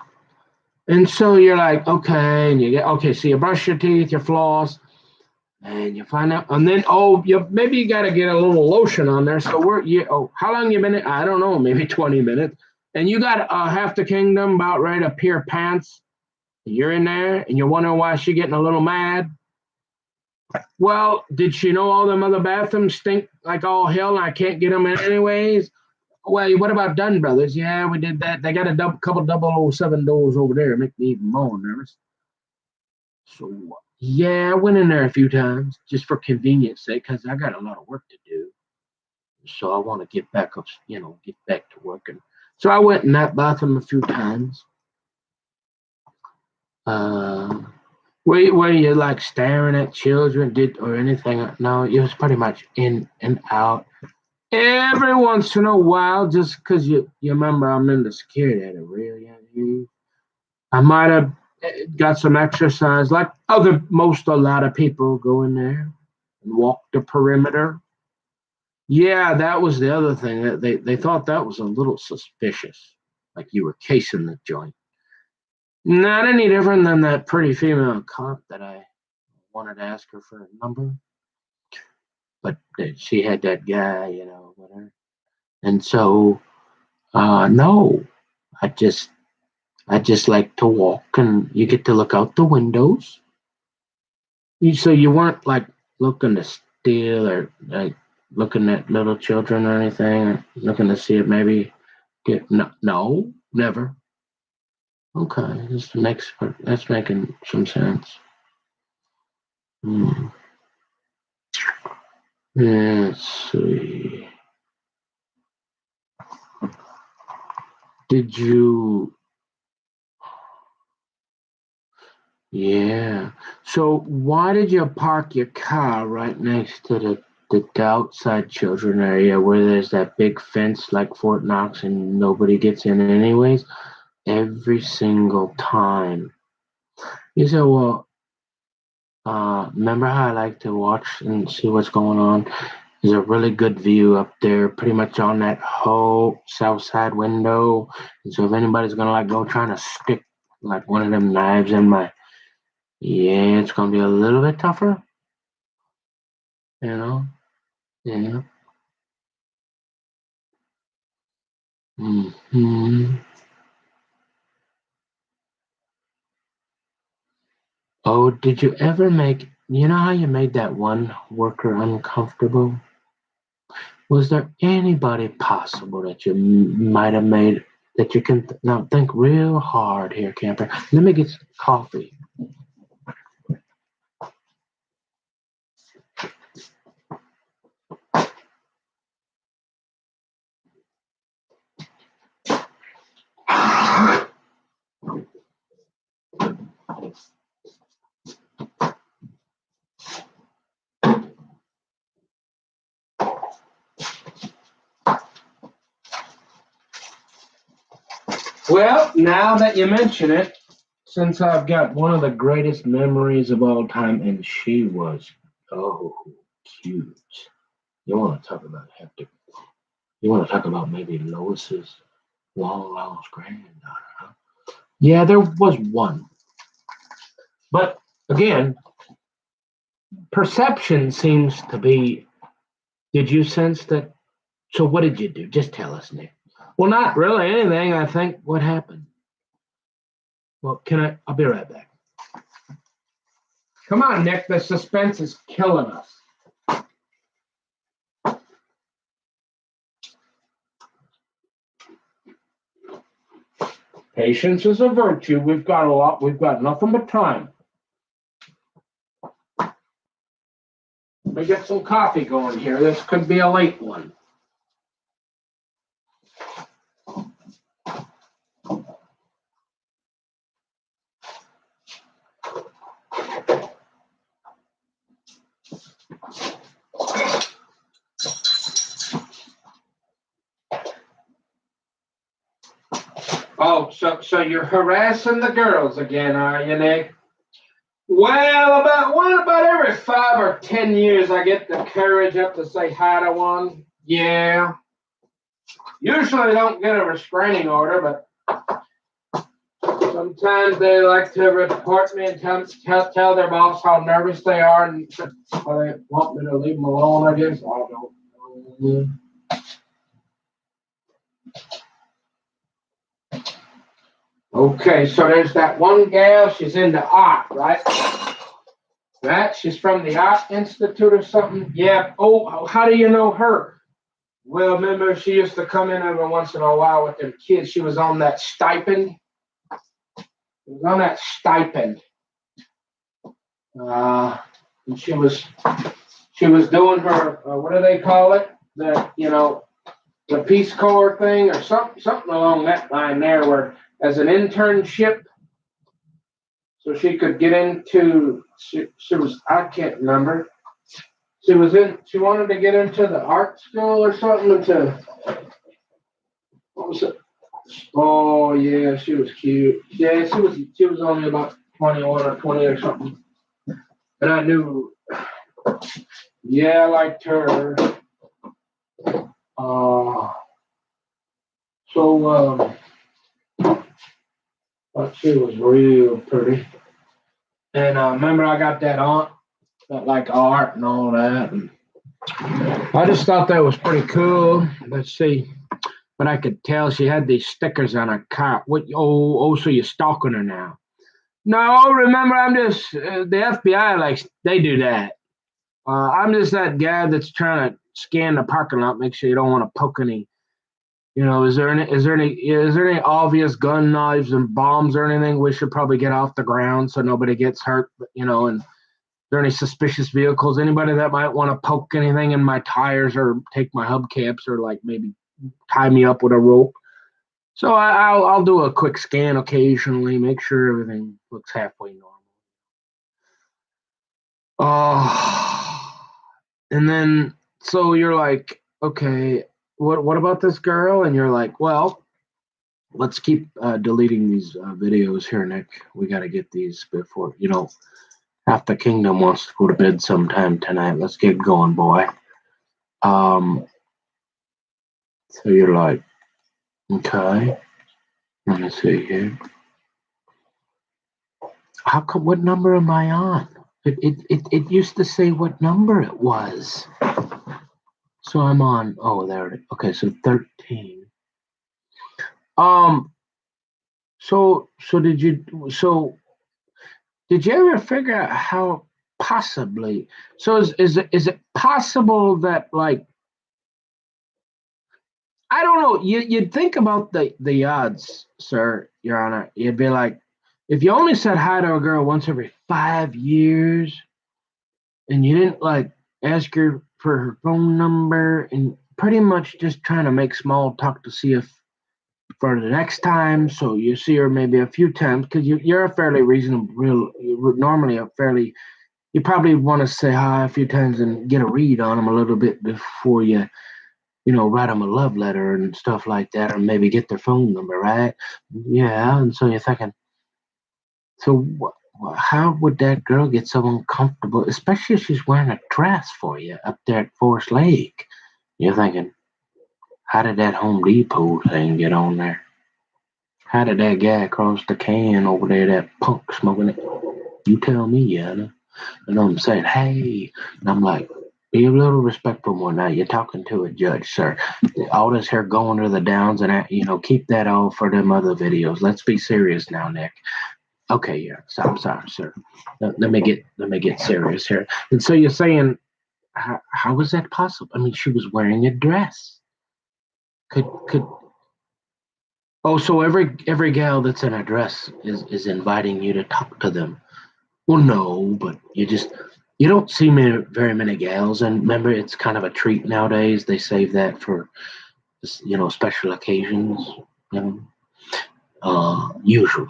And so you're like, okay, so you brush your teeth, you floss, and you find out, and then maybe you got to get a little lotion on there. So how long you been in? I don't know, maybe 20 minutes, and you got half the kingdom about ready to pee her pants. You're in there, and you're wondering why she getting a little mad. Well, did she know all them other bathrooms stink like all hell, and I can't get them in anyways? Well, what about Dunn Brothers? Yeah, we did that. They got a couple 007 doors over there. Make me even more nervous. So, yeah, I went in there a few times just for convenience sake because I got a lot of work to do. So I want to get back up, get back to working. So I went in that bathroom a few times. Were you like staring at children or anything? No, it was pretty much in and out. Every once in a while, just because you remember I'm in the security at a real young age, I might have got some exercise like a lot of people go in there and walk the perimeter. Yeah, that was the other thing. That they thought that was a little suspicious, like you were casing the joint. Not any different than that pretty female cop that I wanted to ask her for a number, but she had that guy, with her. And so, no, I just I just like to walk, and you get to look out the windows. So you weren't like looking to steal or like looking at little children or anything, or looking to see if maybe get no, never. Okay, that's making some sense. Hmm. Let's see. Did you? Yeah. So why did you park your car right next to the outside children area where there's that big fence like Fort Knox and nobody gets in anyways? Every single time. You said, well, remember how I like to watch and see what's going on? There's a really good view up there, pretty much on that whole south side window. And so if anybody's gonna like go trying to stick like one of them knives in my, yeah, it's gonna be a little bit tougher, you know? Yeah. Hmm. Oh, did you ever make, you know how you made that one worker uncomfortable? Was there anybody possible that you might have made that you can now think real hard here, camper? Let me get some coffee. Well, now that you mention it, since I've got one of the greatest memories of all time, and she was oh cute. You want to talk about hectic? You want to talk about maybe Lois's long lost granddaughter? Huh? Yeah, there was one, but again, perception seems to be. Did you sense that? So what did you do? Just tell us, Nick. Well, not really anything. I think what happened. Well, can I? I'll be right back. Come on, Nick. The suspense is killing us. Patience is a virtue. We've got a lot. We've got nothing but time. Let me get some coffee going here. This could be a late one. Oh, so you're harassing the girls again, are you, Nick? Well, about every 5 or 10 years, I get the courage up to say hi to one. Yeah. Usually, I don't get a restraining order, but sometimes they like to report me and tell their boss how nervous they are, and they want me to leave them alone. I guess I don't know. Okay, so there's that one gal. She's into art, right? Right? She's from the Art Institute or something. Yeah. Oh, how do you know her? Well, remember she used to come in every once in a while with them kids. She was on that stipend. She was on that stipend. And she was doing her what do they call it? The Peace Corps thing or something along that line there, where as an internship, so she could get into. She was I can't remember. She wanted to get into the art school or something. Into what was it? Oh yeah, she was cute. Yeah, she was only about 21 or 20 or something. And I knew, yeah, I liked her. Uh, so but she was real pretty. And remember, I got that aunt that liked art and all that. And I just thought that was pretty cool. Let's see. But I could tell she had these stickers on her car. What? Oh, so you're stalking her now? No, remember, I'm just the FBI. Like they do that. I'm just that guy that's trying to scan the parking lot, make sure you don't want to poke any. Is there any obvious gun, knives, and bombs or anything we should probably get off the ground so nobody gets hurt? And there any suspicious vehicles? Anybody that might want to poke anything in my tires or take my hubcaps or like maybe tie me up with a rope? So I'll do a quick scan occasionally, make sure everything looks halfway normal. Oh, and then so you're like, okay, what about this girl? And you're like, well, let's keep deleting these videos here, Nick. We got to get these before half the kingdom wants to go to bed sometime tonight. Let's get going, boy. Um, so you're like, okay, let me see here. How come? What number am I on? It used to say what number it was. So I'm on. Oh, there it is. Okay, so 13. Um. So did you ever figure out how possibly? So is it possible that like I don't know. You'd think about the odds, sir, Your Honor. You'd be like, if you only said hi to a girl once every 5 years, and you didn't like ask her for her phone number, and pretty much just trying to make small talk to see if for the next time, so you see her maybe a few times because you're a fairly reasonable, you're normally a fairly. You probably want to say hi a few times and get a read on them a little bit before you write them a love letter and stuff like that, or maybe get their phone number, right? Yeah, and so you're thinking, so how would that girl get so uncomfortable, especially if she's wearing a dress for you up there at Forest Lake? You're thinking, how did that Home Depot thing get on there? How did that guy across the can over there, that punk smoking it? You tell me, Anna. And I'm saying, hey, and I'm like, be a little respectful more now. You're talking to a judge, sir. All this here going to the downs and keep that all for them other videos. Let's be serious now, Nick. Okay, yeah. So I'm sorry, sir. Let me get serious here. And so you're saying, how was that possible? I mean, she was wearing a dress. Could Oh, so every gal that's in a dress is inviting you to talk to them. Well, no, but you don't see very many gals, and remember, it's kind of a treat nowadays. They save that for special occasions. You know, Usually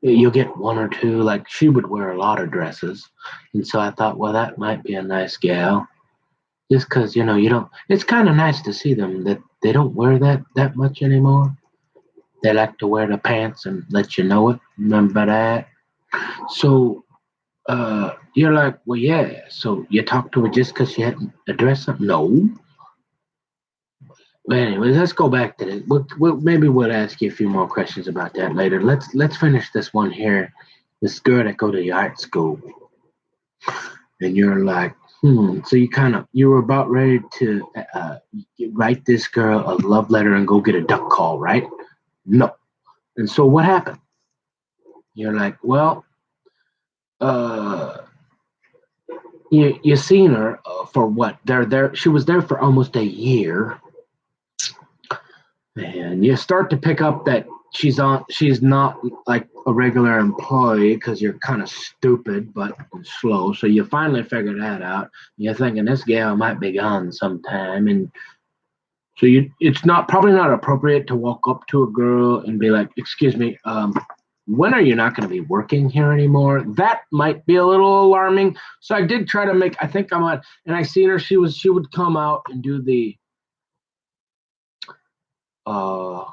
you'll get one or two. Like she would wear a lot of dresses, and so I thought, well, that might be a nice gal. Just because you don't. It's kind of nice to see them that they don't wear that much anymore. They like to wear the pants and let you know it. Remember that? So you're like, well, yeah. So you talked to her just because she hadn't addressed something? No. But anyway, let's go back to this. Maybe we'll ask you a few more questions about that later. Let's finish this one here. This girl that go to your art school, and you're like, So you were about ready to write this girl a love letter and go get a duck call, right? No. And so what happened? You're like, well, uh, you seen her for what? They're there. She was there for almost a year, and you start to pick up that she's not like a regular employee because you're kind of stupid but slow. So you finally figure that out. You're thinking this gal might be gone sometime, and so it's not probably not appropriate to walk up to a girl and be like, "Excuse me, when are you not going to be working here anymore?" That might be a little alarming. So I did try to make. I think I'm on, and I seen her. She would come out and do uh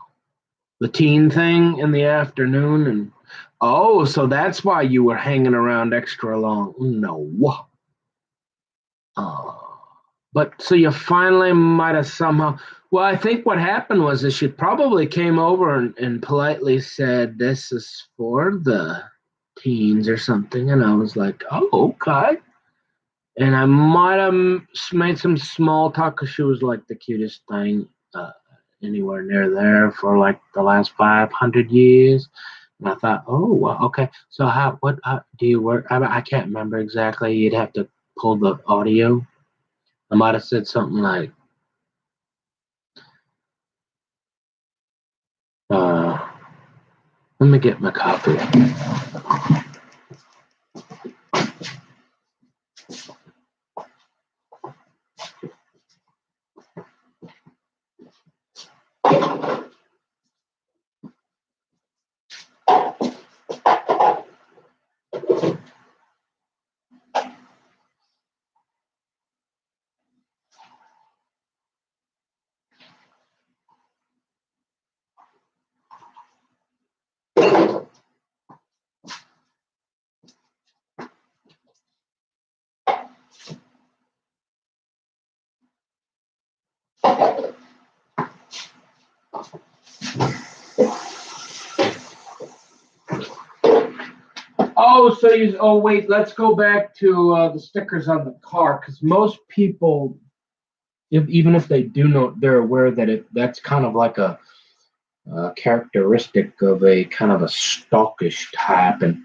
the teen thing in the afternoon, and oh, so that's why you were hanging around extra long. No. Uh, but so you finally might have somehow. Well, I think what happened was that she probably came over and politely said, "This is for the teens" or something, and I was like, "Oh, okay." And I might have made some small talk because she was like the cutest thing anywhere near there for like the last 500 years. And I thought, oh, well, okay. So what do you work? I can't remember exactly. You'd have to pull the audio. I might have said something like, uh, let me get my copy. Oh, wait, let's go back to the stickers on the car because most people, even if they do know, they're aware that that's kind of like a characteristic of a kind of a stalkish type. And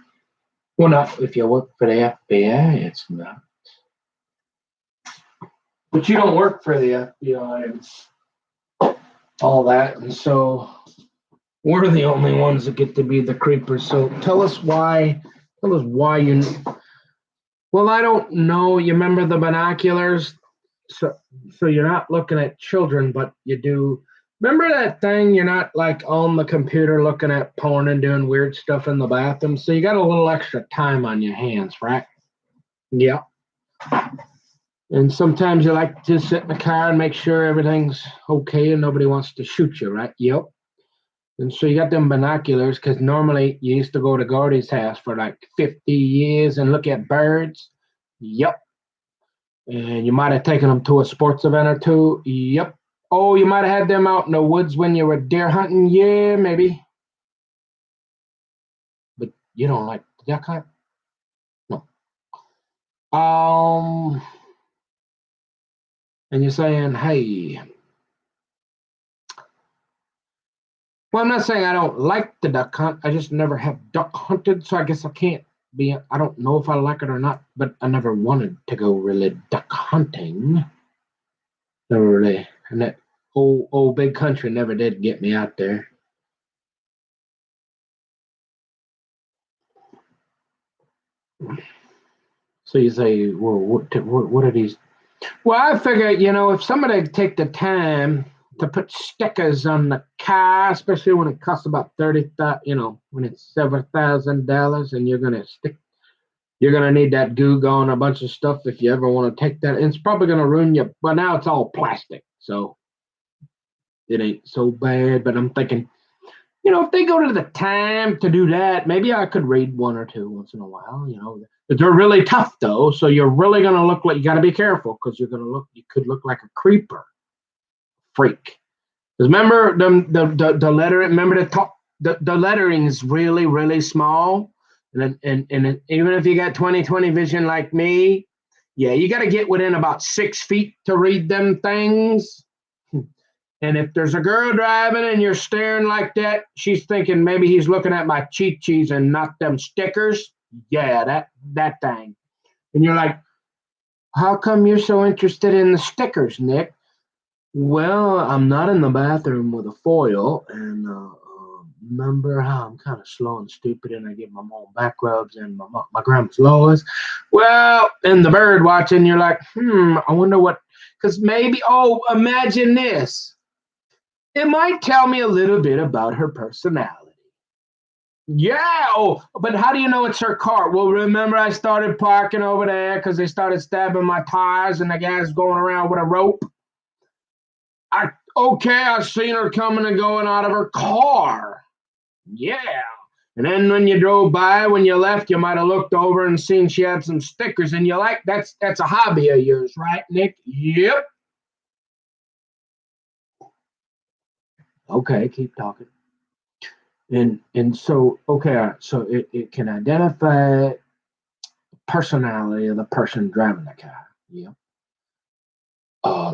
well, not if you work for the FBI, it's not. But you don't work for the FBI and all that, and so we're the only ones that get to be the creepers. So tell us why. Tell us why you. Well, I don't know. You remember the binoculars? So, so you're not looking at children, but you do. Remember that thing? You're not like on the computer looking at porn and doing weird stuff in the bathroom. So you got a little extra time on your hands, right? Yeah. And sometimes you like to sit in the car and make sure everything's okay and nobody wants to shoot you, right? Yep. And so you got them binoculars because normally you used to go to Gordy's house for like 50 years and look at birds. Yep. And you might have taken them to a sports event or two. Yep. Oh, you might have had them out in the woods when you were deer hunting. Yeah, maybe. But you don't like duck hunt? No. And you're saying, hey, well, I'm not saying I don't like the duck hunt. I just never have duck hunted, so I guess I can't be. I don't know if I like it or not, but I never wanted to go really duck hunting. Never really, and that old big country never did get me out there. So you say, well, what are these? Well, I figure, if somebody take the time to put stickers on the car, especially when it costs about 30, when it's several $1,000, and you're gonna need that goo on a bunch of stuff if you ever want to take that. And it's probably gonna ruin you. But now it's all plastic, so it ain't so bad. But I'm thinking, if they go to the time to do that, maybe I could read one or two once in a while. But they're really tough though, so you're really gonna look like you got to be careful because you could look like a creeper freak. Because remember the letter, remember the lettering is really really small, and even if you got 20/20 vision like me, yeah, you got to get within about 6 feet to read them things. And if there's a girl driving and you're staring like that, she's thinking maybe he's looking at my cheat and not them stickers. Yeah, that thing. And you're like, how come you're so interested in the stickers, Nick? Well, I'm not in the bathroom with a foil, and remember how I'm kind of slow and stupid, and I get my mom back rubs and my grandma's Lois. Well, and the bird watching, you're like, I wonder what, because maybe, imagine this. It might tell me a little bit about her personality. Yeah. Oh, but how do you know it's her car? Well, remember I started parking over there because they started stabbing my tires, and the guy's going around with a rope. I seen her coming and going out of her car. Yeah. And then when you drove by, when you left, you might have looked over and seen she had some stickers, and you like that's a hobby of yours, right, Nick? Yep. Okay, keep talking. And so okay, so it can identify personality of the person driving the car. Yeah.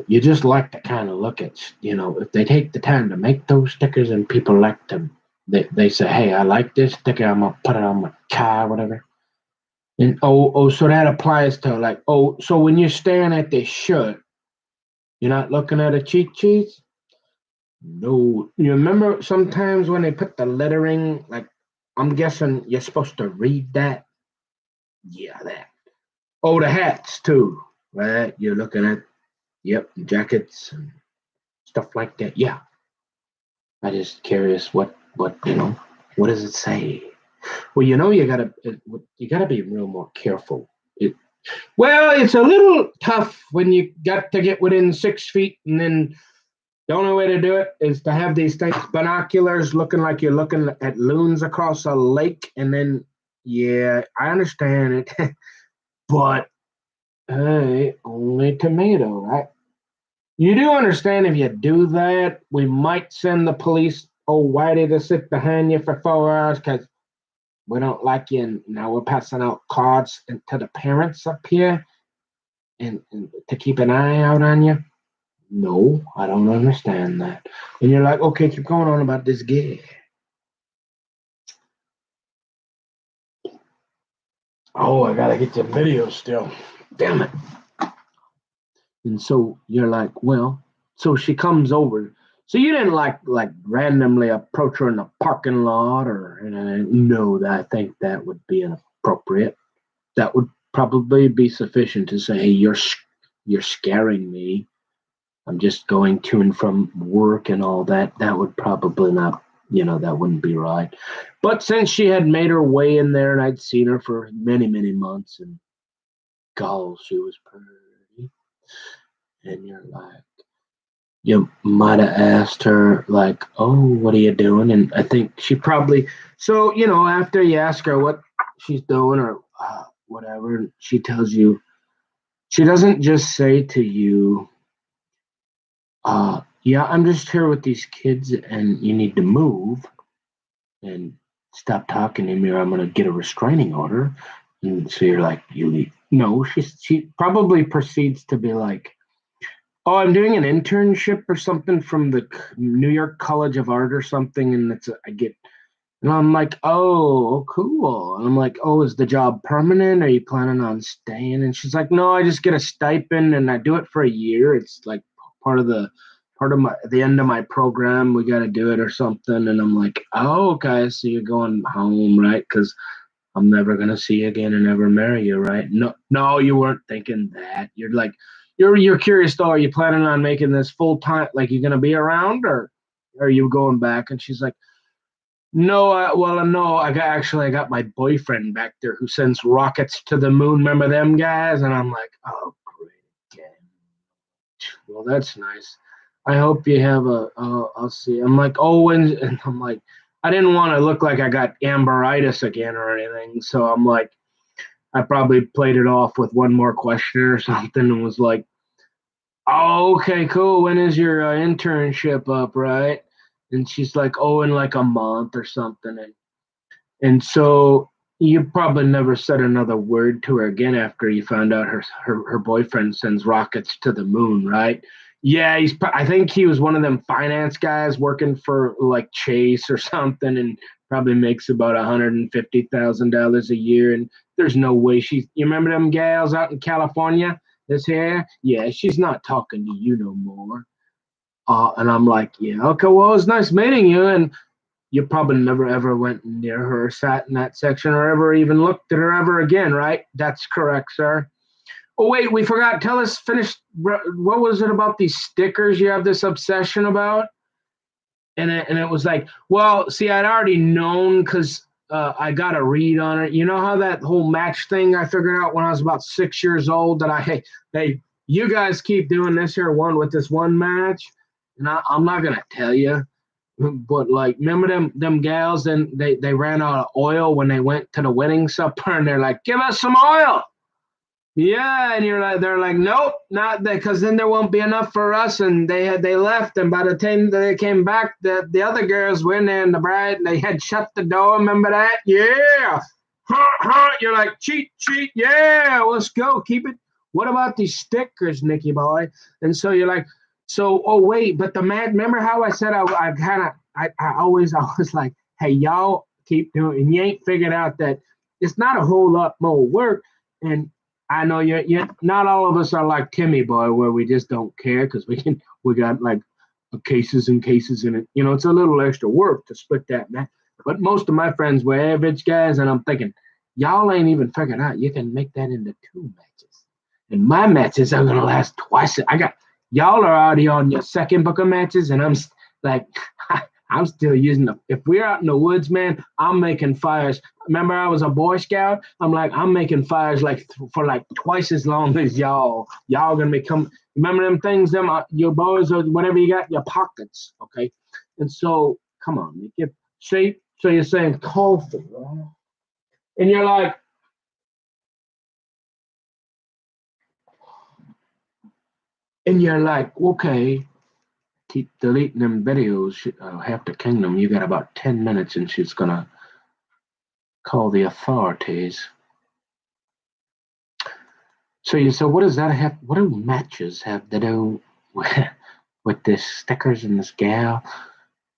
You just like to kind of look at, if they take the time to make those stickers and people like to, they say, hey, I like this sticker, I'm gonna put it on my car, whatever. And so that applies to like, so when you're staring at this shirt, you're not looking at a cheat sheet? No. You remember sometimes when they put the lettering, like, I'm guessing you're supposed to read that? Yeah, that. Oh, the hats too, right? You're looking at, yep, jackets and stuff like that. Yeah. I just curious what does it say? Well, you gotta be real more careful. It's a little tough when you got to get within 6 feet, and then the only way to do it is to have these things binoculars looking like you're looking at loons across a lake, and then yeah, I understand it, but hey, only tomato, right? You do understand if you do that, we might send the police, Whitey, to sit behind you for 4 hours because we don't like you, and now we're passing out cards to the parents up here and to keep an eye out on you. No, I don't understand that. And you're like, okay, keep going on about this gig. Oh, I gotta get the video still. Damn it. And so you're like, well, so she comes over. So you didn't like randomly approach her in the parking lot or anything. No, I think that would be inappropriate. That would probably be sufficient to say, hey, you're scaring me. I'm just going to and from work and all that. That would probably not, that wouldn't be right. But since she had made her way in there and I'd seen her for many, many months, and God, she was pretty. And you're like, you might have asked her, like, oh, what are you doing? And I think she probably, so, after you ask her what she's doing or whatever, she tells you, she doesn't just say to you, yeah, I'm just here with these kids and you need to move and stop talking to me or I'm going to get a restraining order. And so you're like, you leave. No, she probably proceeds to be like, oh, I'm doing an internship or something from the New York College of Art or something. And and I'm like, oh, cool. And I'm like, oh, is the job permanent? Are you planning on staying? And she's like, no, I just get a stipend and I do it for a year. It's like part of the end of my program. We got to do it or something. And I'm like, oh, okay. So you're going home, right? Because I'm never gonna see you again and never marry you, right? No, no, you weren't thinking that. You're like, you're curious though. Are you planning on making this full time? Like you're gonna be around, or are you going back? And she's like, no, no. I got my boyfriend back there who sends rockets to the moon. Remember them guys? And I'm like, oh, great again. Well, that's nice. I hope you have I'll see. I'm like, oh, and I'm like, I didn't want to look like I got amberitis again or anything. So I'm like, I probably played it off with one more question or something and was like, oh, okay, cool. When is your internship up, right? And she's like, oh, in like a month or something. And so you probably never said another word to her again after you found out her boyfriend sends rockets to the moon, right? Yeah, I think he was one of them finance guys working for like Chase or something, and probably makes about $150,000 a year. And there's no way you remember them gals out in California? This here, yeah, she's not talking to you no more. And I'm like, yeah, okay, well, it's nice meeting you, and you probably never ever went near her, sat in that section, or ever even looked at her ever again, right? That's correct, sir. Oh, wait, we forgot. Tell us, finish. What was it about these stickers you have this obsession about? And it was like, well, see, I'd already known because I got a read on it. You know how that whole match thing I figured out when I was about 6 years old that hey, you guys keep doing this here one with this one match, and I'm not gonna tell you. But like, remember them gals? And they ran out of oil when they went to the wedding supper, and they're like, "Give us some oil." Yeah, and they're like, "Nope, not that, because then there won't be enough for us." And they left, and by the time they came back, the other girls went in, the bride, they had shut the door. Remember that? Yeah. You're like, cheat, yeah, let's go, keep it. What about these stickers, Nicky boy? And so you're like, so, oh wait, but the man, remember how I said I kind of, I was like, hey, y'all keep doing, and you ain't figured out that it's not a whole lot more work. And I know you're not all of us are like Timmy boy, where we just don't care because we got like cases and cases in it. You know, it's a little extra work to split that match. But most of my friends were average guys, and I'm thinking, y'all ain't even figured out you can make that into 2 matches. And my matches are gonna last twice. I got y'all are already on your second book of matches, and I'm like, I'm still using them. If we're out in the woods, man, I'm making fires. Remember, I was a Boy Scout. I'm like, I'm making fires like for like twice as long as y'all. Y'all gonna become. Remember them things, them your boys or whatever you got, your pockets, okay? And so, come on, you get see. So you're saying coffee, right? And you're like, okay, keep deleting them videos. Half the kingdom, you got about 10 minutes, and she's gonna call the authorities. So you said, what does that have? What do matches have to do with this stickers and this gal?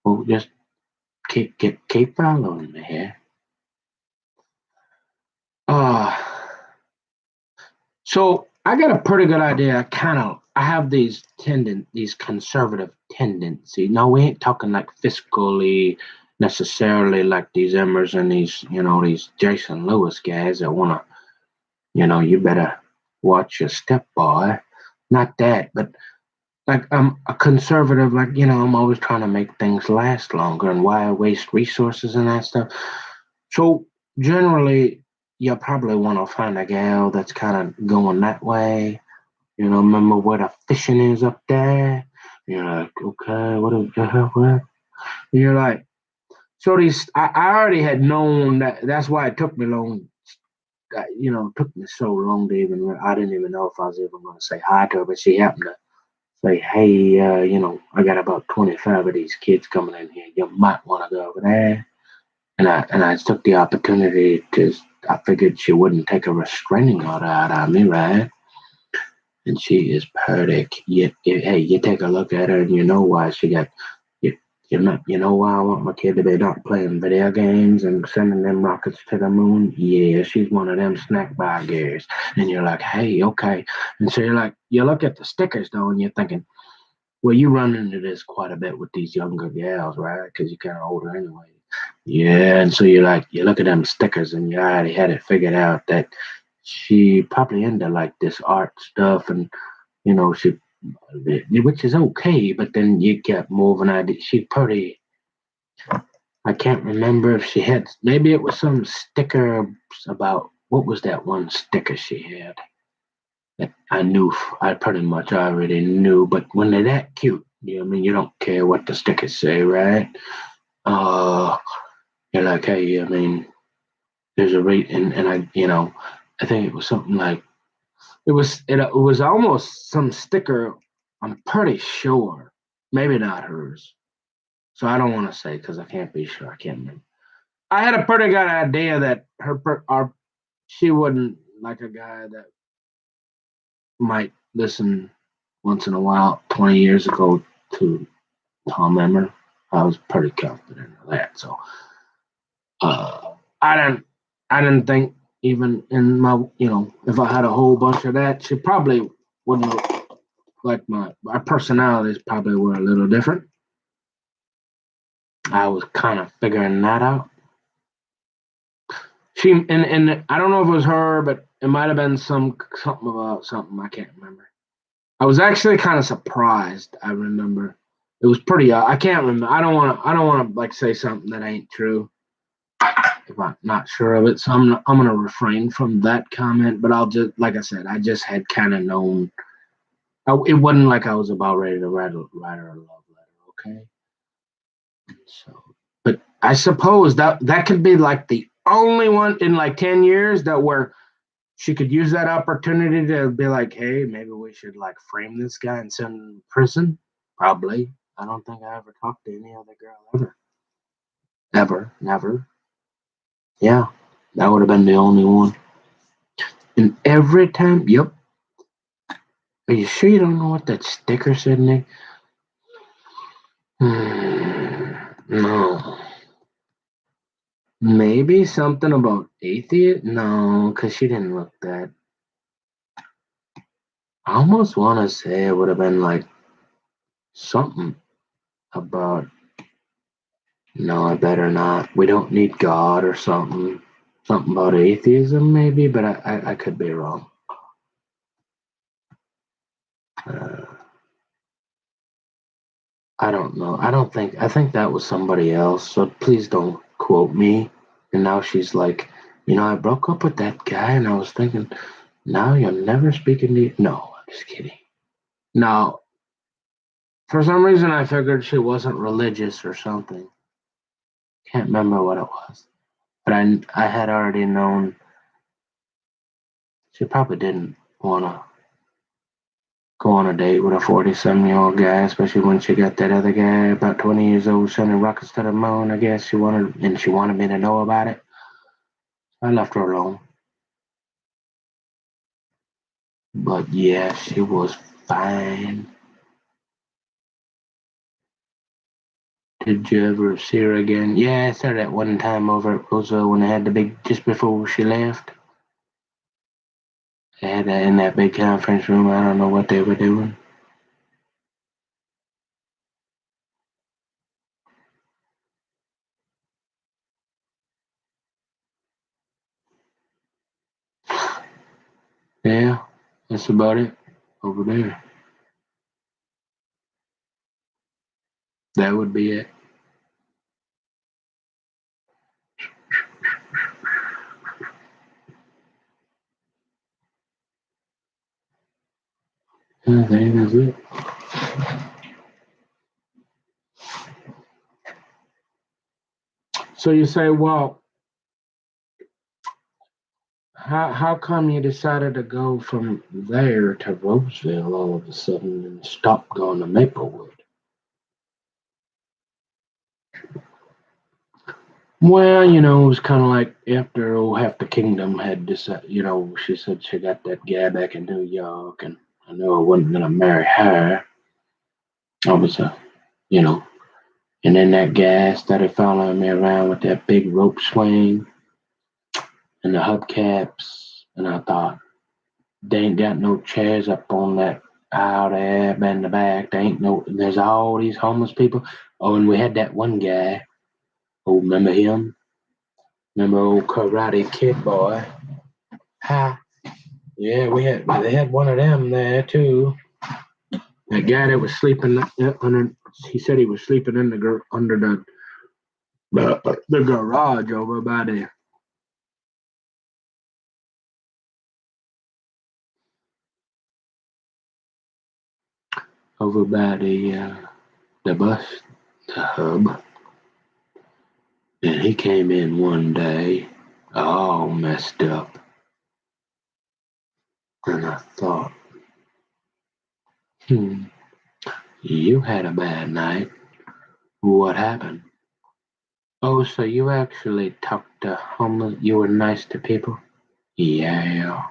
Well, just keep following me here. Uh so I got a pretty good idea. I have these conservative tendencies. Now we ain't talking like fiscally necessarily like these Emmers and these Jason Lewis guys that wanna, you better watch your step, boy. Not that, but like I'm a conservative, like, I'm always trying to make things last longer, and why waste resources and that stuff. So generally, you probably want to find a gal that's kind of going that way. Remember where the fishing is up there? You're like, okay, what is what? You're like, so I already had known that. That's why it took me long. Took me so long to even. I didn't even know if I was even going to say hi to her, but she happened to say, hey, I got about 25 of these kids coming in here. You might want to go over there. And I took the opportunity to. I figured she wouldn't take a restraining order out on me, right? And she is perfect. Hey, you take a look at her, and you know why she got. You, you know why I want my kid to be not playing video games and sending them rockets to the moon? Yeah, she's one of them snack bar girls. And you're like, hey, okay. And so you look at the stickers though, and you're thinking, well, you run into this quite a bit with these younger gals, right? Because you're kind of older anyway. Yeah, and so you look at them stickers, and you already had it figured out that she probably into like this art stuff, and she, which is okay. But then you get more of an idea. She pretty. I can't remember if she had. Maybe it was some sticker about what was that one sticker she had. I knew, I pretty much already knew, but when they're that cute, I mean, you don't care what the stickers say, right? Uh, you're like, hey, I mean, there's a rate, and I think it was something like it was almost some sticker. I'm pretty sure, maybe not hers. So I don't want to say because I can't be sure. I can't remember. I had a pretty good idea that she wouldn't like a guy that might listen once in a while 20 years ago to Tom Emmer. I was pretty confident of that. So uh, I didn't I didn't think even in my if I had a whole bunch of that, she probably wouldn't have, like my personalities probably were a little different. I was kind of figuring that out. And I don't know if it was her, but it might have been something about something I can't remember. I was actually kind of surprised. I remember it was pretty. I can't remember. I don't want to like say something that ain't true if I'm not sure of it. So I'm gonna refrain from that comment. But I'll just like I said, I just had kind of known. It wasn't like I was about ready to write her a love letter. Okay. So, but I suppose that could be like the only one in like 10 years that where she could use that opportunity to be like, hey, maybe we should like frame this guy and send him to prison. Probably. I don't think I ever talked to any other girl ever. Ever. Never. Yeah. That would have been the only one. And every time, yep. Are you sure you don't know what that sticker said, Nick? No. Maybe something about atheist? No, because she didn't look that. I almost want to say it would have been like something about, no, I better not. We don't need God or something. Something about atheism, maybe, but I could be wrong. I don't know. I think that was somebody else, so please don't quote me. And now she's like, I broke up with that guy, and I was thinking, now you're never speaking to. No, I'm just kidding. No, for some reason I figured she wasn't religious or something. Can't remember what it was, but I had already known she probably didn't want to go on a date with a 40-some-year-old guy, especially when she got that other guy about 20 years old sending rockets to the moon. I guess she wanted me to know about it. I left her alone. But yeah, she was fine. Did you ever see her again? Yeah, I saw her that one time over at Roosevelt when they had the big, just before she left. They had that in that big conference room. I don't know what they were doing. Yeah, that's about it over there. That would be it. I think that's it. So you say, well, how come you decided to go from there to Roseville all of a sudden and stop going to Maplewood? Well, it was kind of like after half the kingdom had decided, she said she got that guy back in New York, and I knew I wasn't going to marry her. I was, you know, and then that guy started following me around with that big rope swing and the hubcaps, and I thought, they ain't got no chairs up on that aisle there in the back. There's all these homeless people. Oh, and we had that one guy. Oh, remember him? Remember old Karate Kid boy? Ha! Yeah, they had one of them there too. That guy that was sleeping under. He said he was sleeping in under the garage over by the. Over by the bus, the hub. And he came in one day, all messed up. And I thought, you had a bad night. What happened? Oh, so you actually talked to homeless, you were nice to people? Yeah.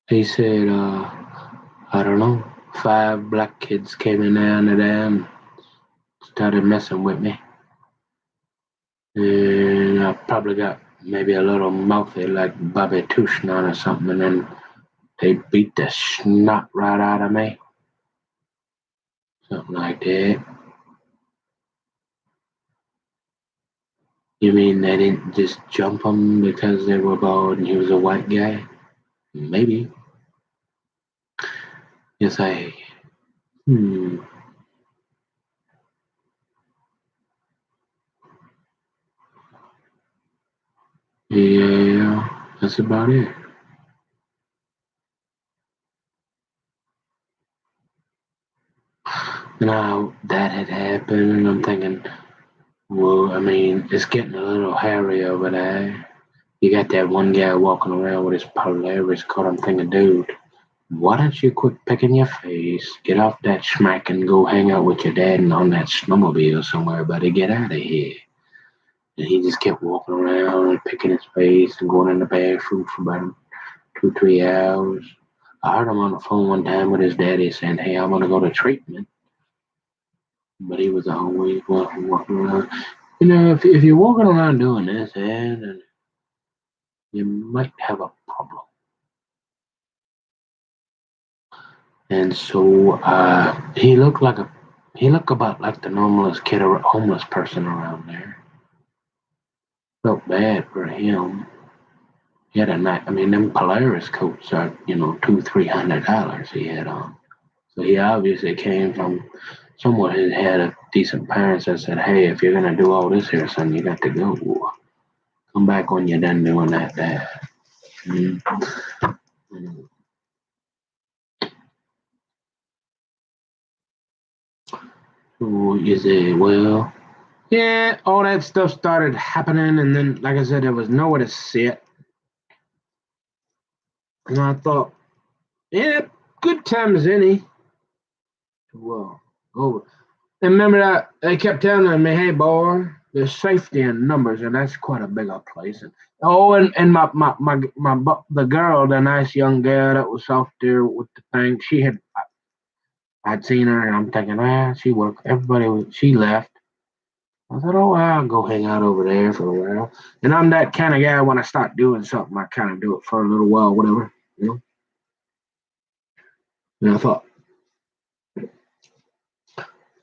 He said, I don't know, 5 black kids came in there under there and started messing with me. And I probably got maybe a little mouthy like Bobby Tushnon or something, and then they beat the snot right out of me. Something like that. You mean they didn't just jump him because they were bald and he was a white guy? Maybe. Yes, yeah, that's about it. Now that had happened, and I'm thinking, well, I mean, it's getting a little hairy over there. You got that one guy walking around with his Polaris coat. I'm thinking, dude, why don't you quit picking your face, get off that smack, and go hang out with your dad and on that snowmobile somewhere, buddy? Get out of here. And he just kept walking around and picking his face and going in the bathroom for about 2, 3 hours. I heard him on the phone one time with his daddy saying, "Hey, I want to go to treatment." But he was always walking around. If you're walking around doing this, then you might have a problem. And so he looked about like the normalest kid or homeless person around there. Felt bad for him. He had a night. I mean, them Polaris coats are $200-300 he had on. So he obviously came from someone who had a decent parents that said, "Hey, if you're gonna do all this here, son, you got to go. Come back when you're done doing that, Dad." Mm-hmm. So you say, well, yeah, all that stuff started happening, and then, like I said, there was nowhere to sit. And I thought, yeah, good time as any. Well, over. And remember that they kept telling me, "Hey, boy, there's safety in numbers, and that's quite a bigger place." And the girl, the nice young girl that was off there with the thing, I'd seen her, and I'm thinking, she worked. She left. I thought, oh, I'll go hang out over there for a while. And I'm that kind of guy. When I start doing something, I kind of do it for a little while, whatever, you know. And I thought,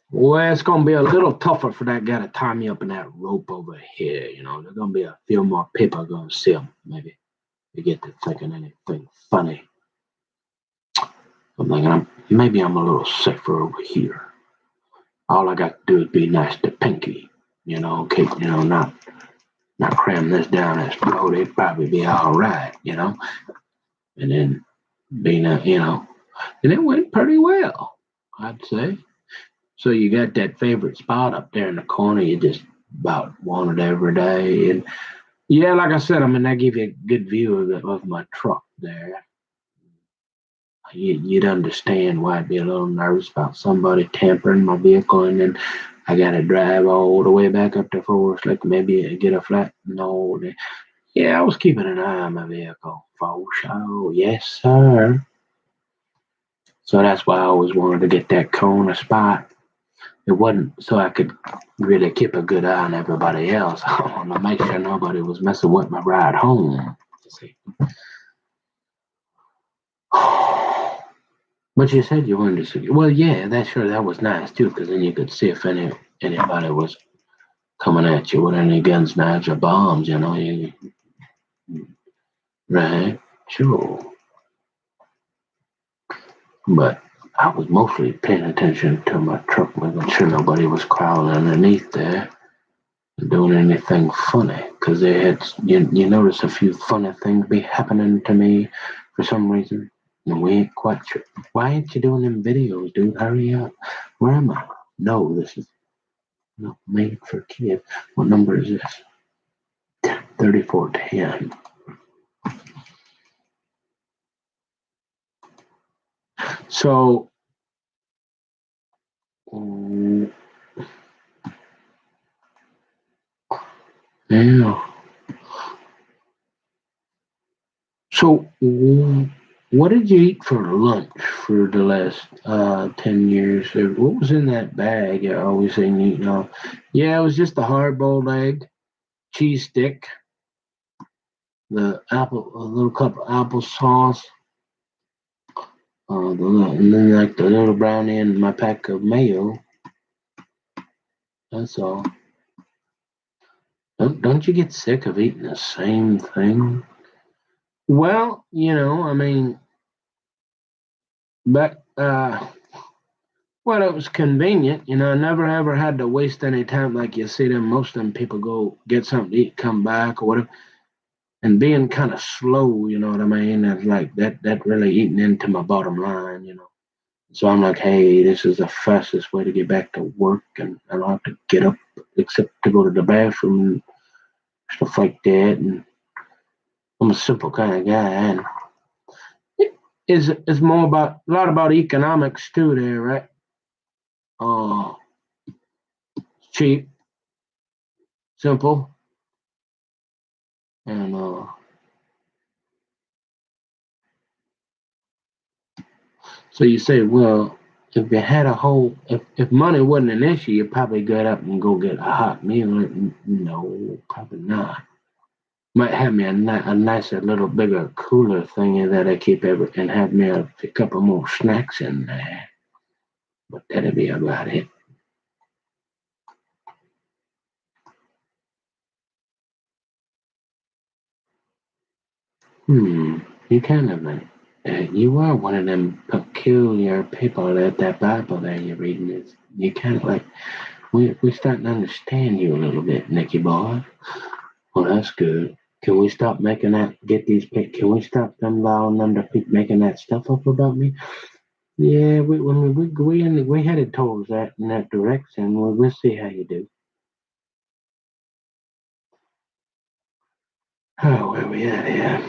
well, it's gonna be a little tougher for that guy to tie me up in that rope over here. There's gonna be a few more people gonna see him, maybe. You get to thinking anything funny. I'm thinking, maybe I'm a little safer over here. All I got to do is be nice to Pinky, keep, not cram this down his throat. It'd probably be all right, And then being and it went pretty well, I'd say. So you got that favorite spot up there in the corner. You just about want it every day, and yeah, like I said, I give you a good view of my truck there. You'd understand why I'd be a little nervous about somebody tampering my vehicle, and then I gotta drive all the way back up to Forest Lake, maybe get a flat. No, yeah, I was keeping an eye on my vehicle for sure. Yes, sir. So that's why I always wanted to get that corner spot. It wasn't so I could really keep a good eye on everybody else. I wanted to make sure nobody was messing with my ride home. See. But you said you wanted to see. Well, yeah, that was nice too, because then you could see if anybody was coming at you with any guns, knives, or bombs. Right? Sure. But I was mostly paying attention to my truck, making sure nobody was crawling underneath there and doing anything funny. Because you notice a few funny things be happening to me for some reason. And we ain't quite sure. Why ain't you doing them videos, dude? Hurry up. Where am I? No, this is not made for kids. What number is this? 3410. So, yeah. So, what did you eat for lunch for the last 10 years? What was in that bag? I always say, yeah, it was just a hard boiled egg, cheese stick, a little cup of applesauce, and then like the little brownie and my pack of mayo. That's all. Don't you get sick of eating the same thing? Well, but well, it was convenient. I never ever had to waste any time like you see them. Most of them people go get something to eat, come back or whatever, and being kind of slow. You know what I mean? That's like that really eating into my bottom line. So I'm like, hey, this is the fastest way to get back to work, and I don't have to get up except to go to the bathroom and stuff like that. And I'm a simple kind of guy, and it's more about a lot about economics too. There, right? Uh, cheap, simple. And so you say, well, if you had a whole, if money wasn't an issue, you'd probably get up and go get a hot meal. No, probably not. Might have me a nicer little bigger cooler thingy that I keep and have me a couple more snacks in there. But that'd be about it. Hmm. You kind of you are one of them peculiar people that Bible there you're reading is. You kind of like we starting to understand you a little bit, Nicky boy. Well, that's good. Can we stop making that? Get these? Can we stop them allowing them to keep making that stuff up about me? Yeah, we headed towards that in that direction. We'll see how you do. Oh, where we at here?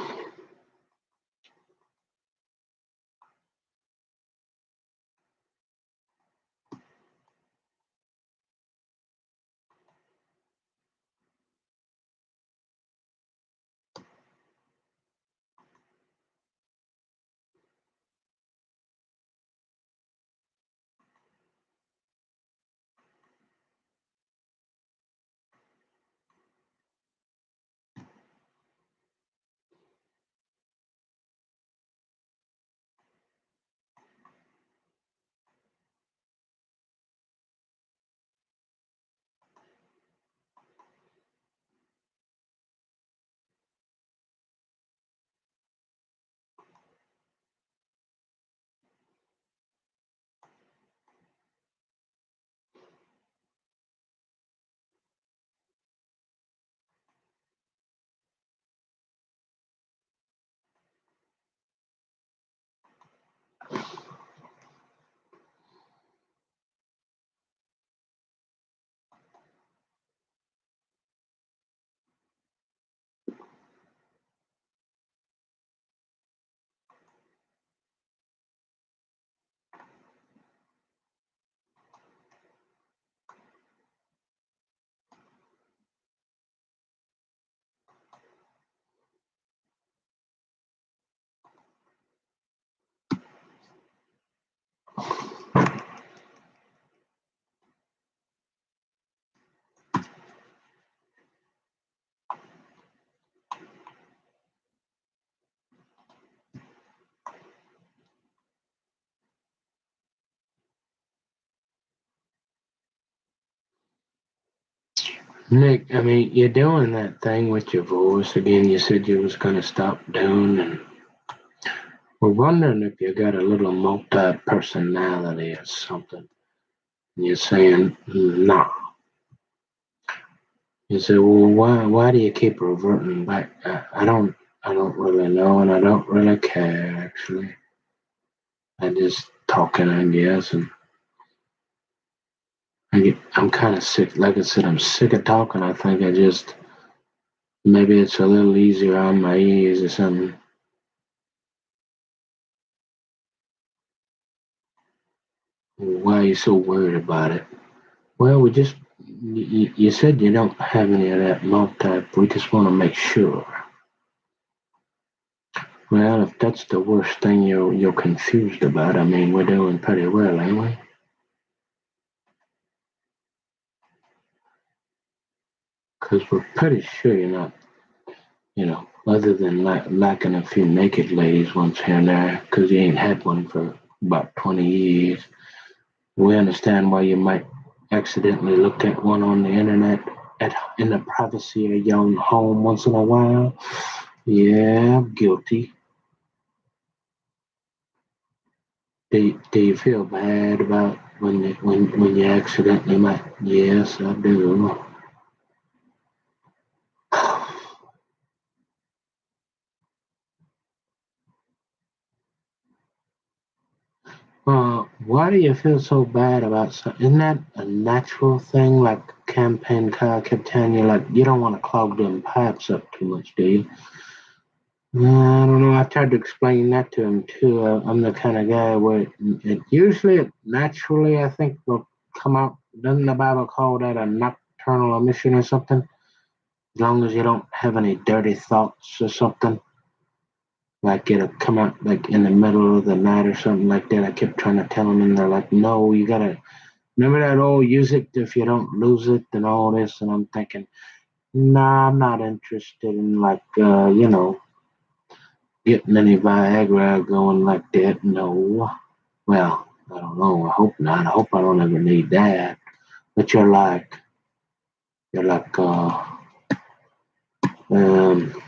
Nick, I mean, you're doing that thing with your voice again. You said you was gonna stop doing, and we're wondering if you got a little multi-personality or something. And you're saying no. You say, well, why do you keep reverting back? I don't really know, and I don't really care actually. I just talking, I guess, and I'm kind of sick. Like I said, I'm sick of talking. I think I just maybe it's a little easier on my ears or something. Why are you so worried about it? Well, you said you don't have any of that multi. We just want to make sure. Well, if that's the worst thing you're confused about, I mean, we're doing pretty well, ain't we? Because we're pretty sure you're not, other than lacking a few naked ladies once here and there, because you ain't had one for about 20 years. We understand why you might accidentally look at one on the internet in the privacy of your own home once in a while. Yeah, guilty. Do you feel bad about when you accidentally might? Yes, I do. Why do you feel so bad about something? Isn't that a natural thing? Like campaign car kept telling you, like you don't want to clog them pipes up too much, do you? I don't know. I tried to explain that to him too. I'm the kind of guy where naturally, I think will come out. Doesn't the Bible call that a nocturnal emission or something? As long as you don't have any dirty thoughts or something, like it'll come out like in the middle of the night or something like that. I kept trying to tell them, and they're like, "No, you gotta remember that old use it if you don't lose it and all this." And I'm thinking, nah, I'm not interested in like getting any Viagra going like that. No. Well, I don't know. I hope not. I hope I don't ever need that. But you're like, um,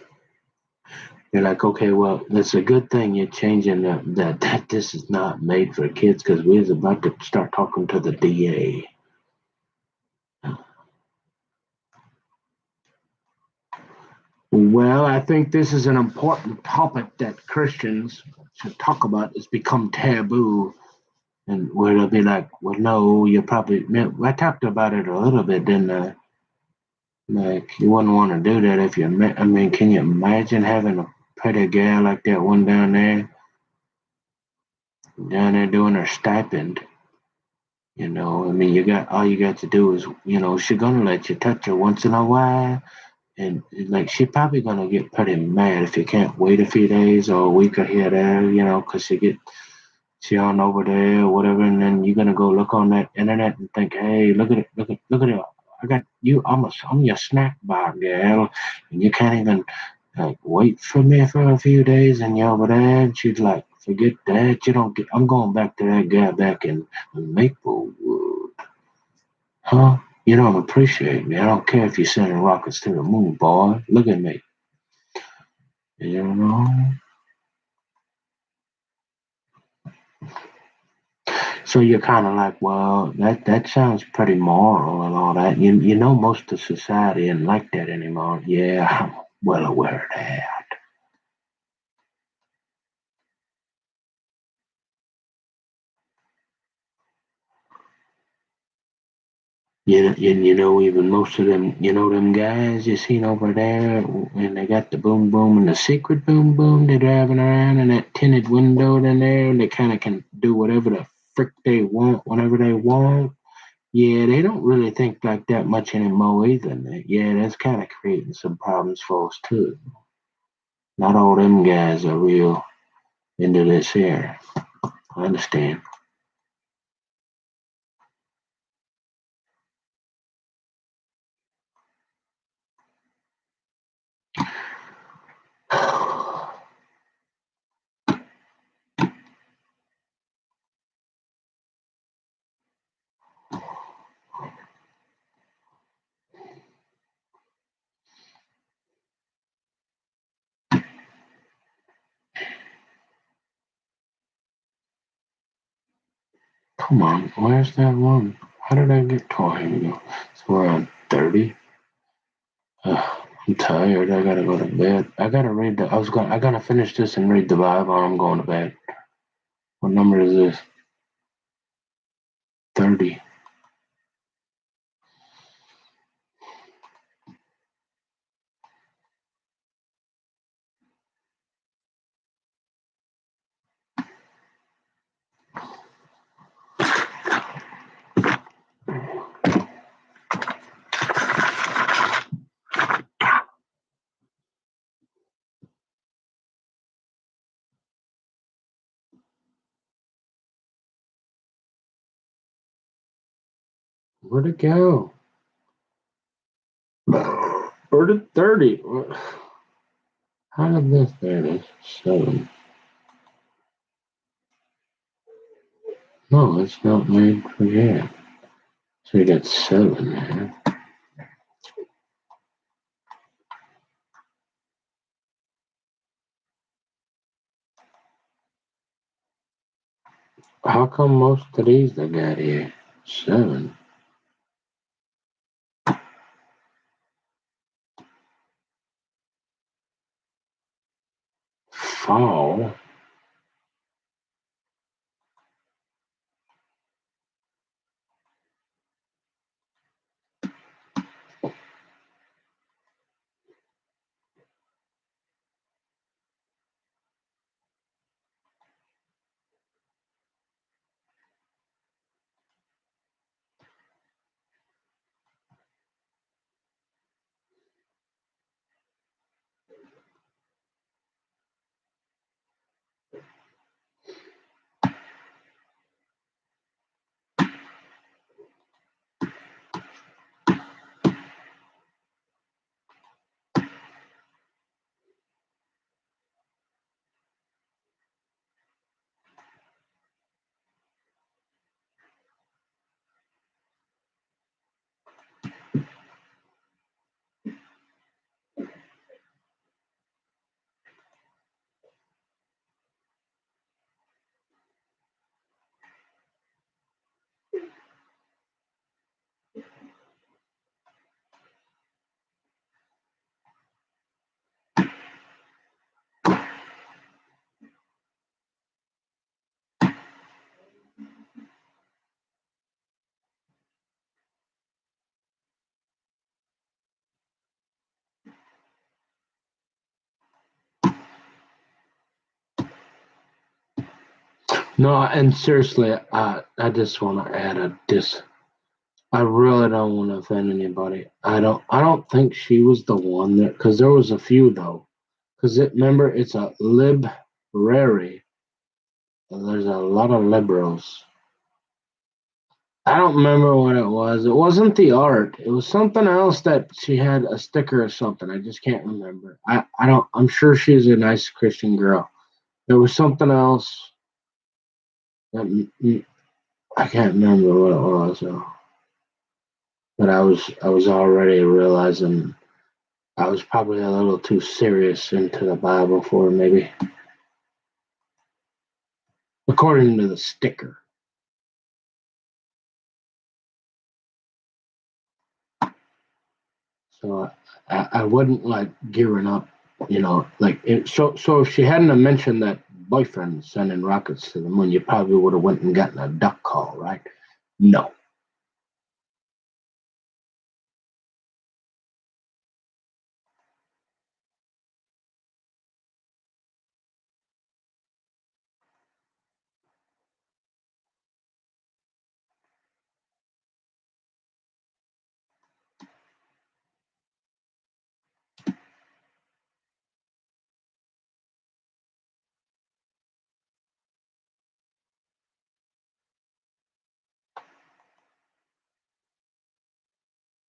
you're like, okay, well, it's a good thing you're changing that this is not made for kids because we was about to start talking to the DA. Well, I think this is an important topic that Christians should talk about. It's become taboo, and where they'll be like, well, no, you probably. I talked about it a little bit, didn't I? Like, you wouldn't want to do that if you met. I mean, can you imagine having a pretty girl like that one down there doing her stipend? I mean, all you got to do is, she's gonna let you touch her once in a while, and like she probably gonna get pretty mad if you can't wait a few days or a week or here there, because she on over there or whatever, and then you're gonna go look on that internet and think, hey, look at it, I got you, I'm your snack bar girl, and you can't even like wait for me for a few days, and you're over there, and she's like, forget that, you don't get, I'm going back to that guy back in Maplewood, huh? You don't appreciate me. I don't care if you're sending rockets to the moon, boy. Look at me. You know? So you're kind of like, well, that sounds pretty moral and all that. You know, most of society isn't like that anymore. Yeah, I'm well aware of that. Even most of them, them guys you seen over there, and they got the boom boom and the secret boom boom. They're driving around in that tinted window in there, and they kind of can do whatever the frick they want whenever they want. Yeah, they don't really think like that much anymore either. Yeah, that's kind of creating some problems for us too. Not all them guys are real into this here. I understand. Come on, where's that one? How did I get to Here we go. So we're on 30. I'm tired. I gotta go to bed. I gotta finish this and read the Bible. I'm going to bed. What number is this? 30. Where'd it go? Where did 30? How did this? There it is. 7. No, it's not made for yet. So you got 7 there. How come most of these they got here? 7. Fall. No, and seriously, I just want to add this. I really don't want to offend anybody. I don't think she was the one there, because there was a few though. Because remember, it's a library. There's a lot of liberals. I don't remember what it was. It wasn't the art. It was something else that she had a sticker or something. I just can't remember. I don't. I'm sure she's a nice Christian girl. There was something else that I can't remember what it was. Though. But I was already realizing I was probably a little too serious into the Bible for her, maybe, according to the sticker. So I wouldn't like gearing up, like so if she hadn't have mentioned that boyfriend sending rockets to the moon, you probably would have went and gotten a duck call, right? No.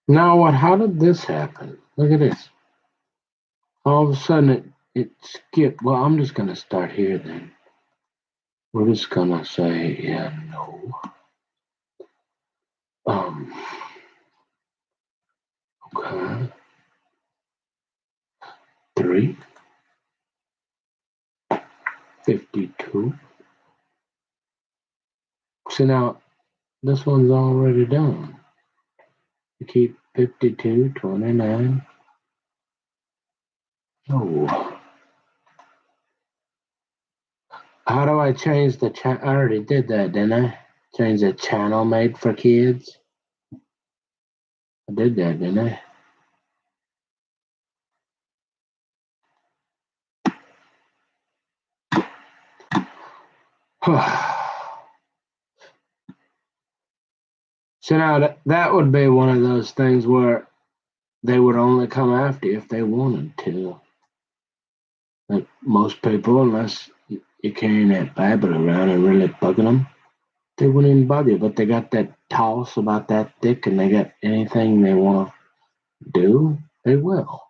Now what? How did this happen? Look at this. All of a sudden it skipped. Well, I'm just gonna start here then. We're just gonna say no. Um. Okay. 3:52. So now this one's already done. You keep 52, 29. Oh, how do I change the channel? I already did that, didn't I? Change the channel made for kids. I did that, didn't I? So now that would be one of those things where they would only come after you if they wanted to. Like most people, unless you're carrying that Bible around and really bugging them, they wouldn't even bother you. But they got that toss about that thick, and they got anything they want to do, they will.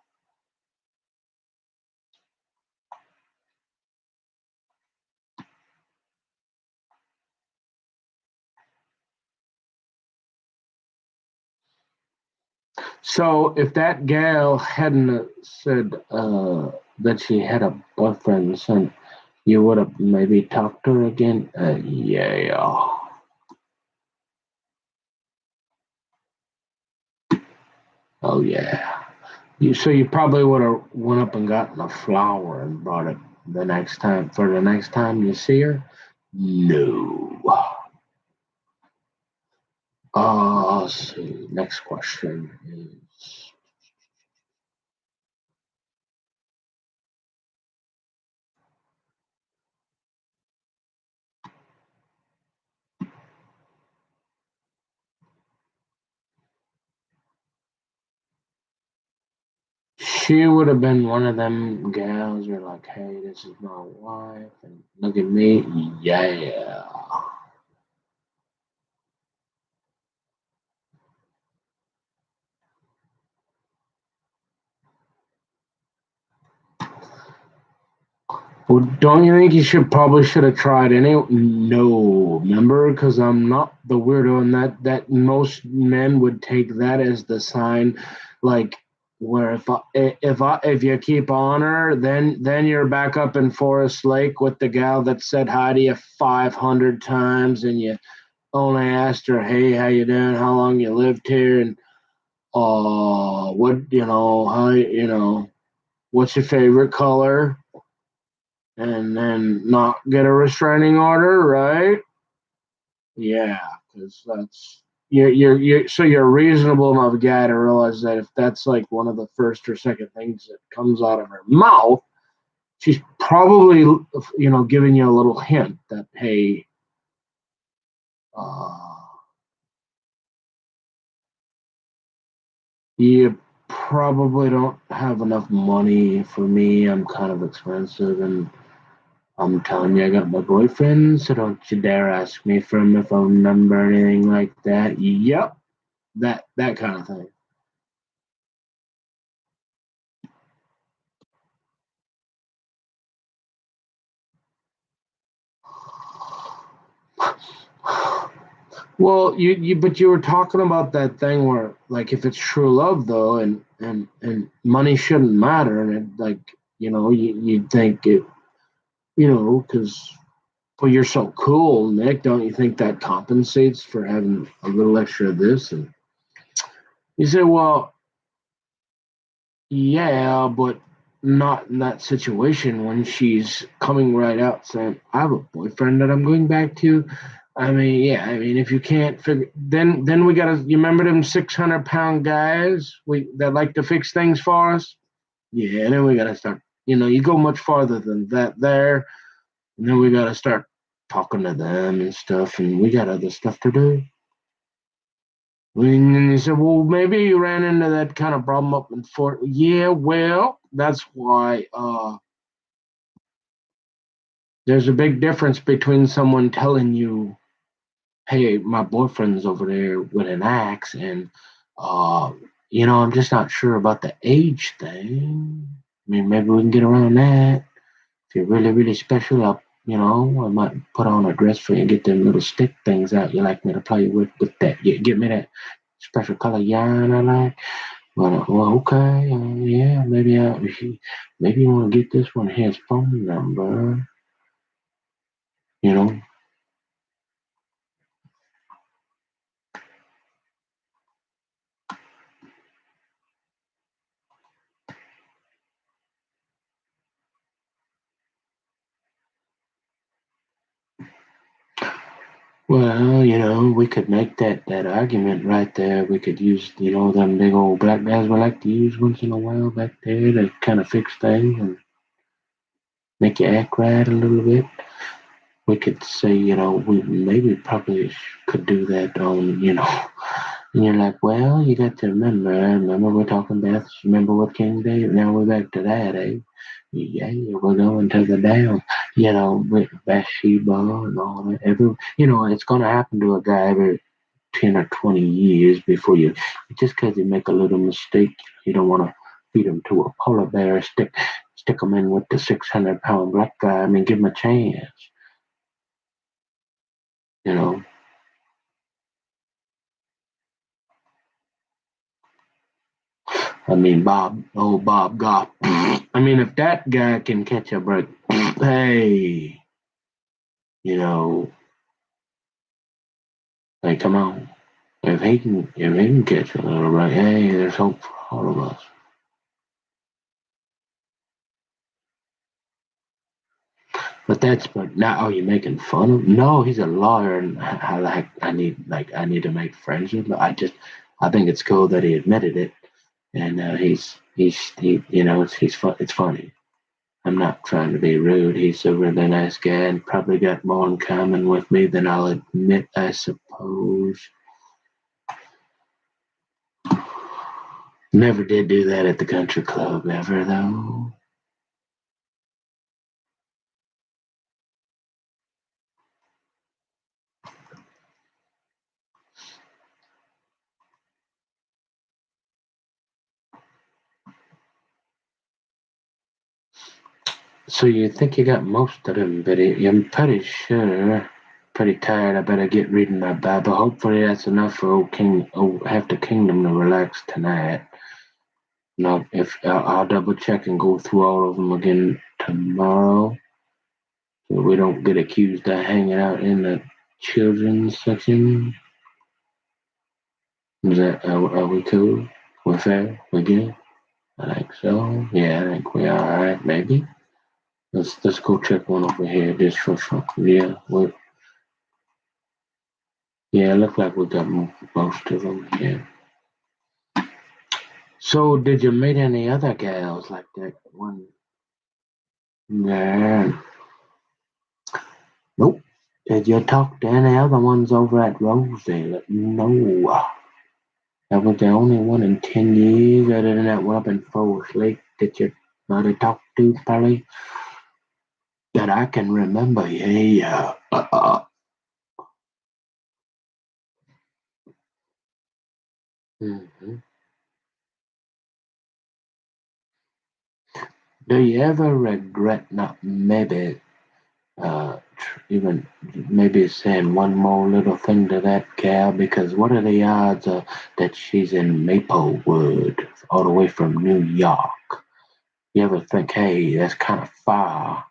So if that gal hadn't said that she had a boyfriend, son, you would have maybe talked to her again. Yeah. Oh yeah. So you probably would have went up and gotten a flower and brought it the next time for the next time you see her. No. Let's see. Next question is. She would have been one of them gals who are like, hey, this is my wife, and look at me. Yeah. Well, don't you think you should have tried any? No, remember, because I'm not the weirdo, and that most men would take that as the sign, like where if you keep on her, then you're back up in Forest Lake with the gal that said hi to you 500 times, and you only asked her, hey, how you doing? How long you lived here? And what how what's your favorite color? And then not get a restraining order, right? Yeah, because that's you're a reasonable enough guy to realize that if that's like one of the first or second things that comes out of her mouth, she's probably, giving you a little hint that, hey, uh, you probably don't have enough money for me. I'm kind of expensive, and I'm telling you, I got my boyfriend, so don't you dare ask me for my phone number or anything like that. Yep, that kind of thing. Well, but you were talking about that thing where, like, if it's true love though, and money shouldn't matter, and it, like, you'd think it, because, well, you're so cool, Nick. Don't you think that compensates for having a little extra of this? And you say, well, yeah, but not in that situation when she's coming right out saying, "I have a boyfriend that I'm going back to." I mean, yeah, I mean, if you can't figure, then we gotta. You remember them 600-pound guys that like to fix things for us? Yeah, then we gotta start. You go much farther than that there, and then we gotta start talking to them and stuff, and we got other stuff to do. And then you said, well, maybe you ran into that kind of problem up in Fort. Yeah, well, that's why there's a big difference between someone telling you, hey, my boyfriend's over there with an axe, and, uh, I'm just not sure about the age thing. I mean, maybe we can get around that. If you're really, really special, I might put on a dress for you and get them little stick things out you like me to play with that. Get me that special color yarn I like. Well, okay, yeah, maybe you want to get this one his phone number, you know. Well, we could make that argument right there. We could use, them big old black guys we like to use once in a while back there to kind of fix things and make you act right a little bit. We could say, we maybe probably could do that on, and you're like, well, you got to remember we're talking Beth, remember what King David, now we're back to that, eh? Yeah, we're going to the down, with Bathsheba and all that. It's going to happen to a guy every 10 or 20 years before just because you make a little mistake, you don't want to feed him to a polar bear, stick him in with the 600-pound black guy. I mean, give him a chance, you know. I mean, Bob Goff. I mean, if that guy can catch a break, hey, you know, like, come on. If he can catch a little break, hey, there's hope for all of us. But now, are you making fun of? No, he's a lawyer, and I need to make friends with him. I think it's cool that he admitted it, and it's funny. I'm not trying to be rude. He's a really nice guy and probably got more in common with me than I'll admit, I suppose. Never did do that at the country club ever, though. So you think you got most of them, Betty? I'm pretty sure. Pretty tired. I better get reading my Bible. Hopefully that's enough for half the kingdom to relax tonight. No, if I'll double check and go through all of them again tomorrow, so we don't get accused of hanging out in the children's section. Are we cool? We're fair? We good? I think so. Yeah, I think we are alright, maybe. Let's go check one over here just for fun. Yeah, it looks like we got most of them. Yeah. So did you meet any other gals like that one Yeah. Nope. Did you talk to any other ones over at Rosedale? No. That was the only one in 10 years other than that one up in Forest Lake that you might have talked to, probably, that I can remember. Yeah. Mhm. Do you ever regret not maybe even maybe saying one more little thing to that gal? Because what are the odds that she's in Maplewood, all the way from New York? You ever think, hey, that's kind of far?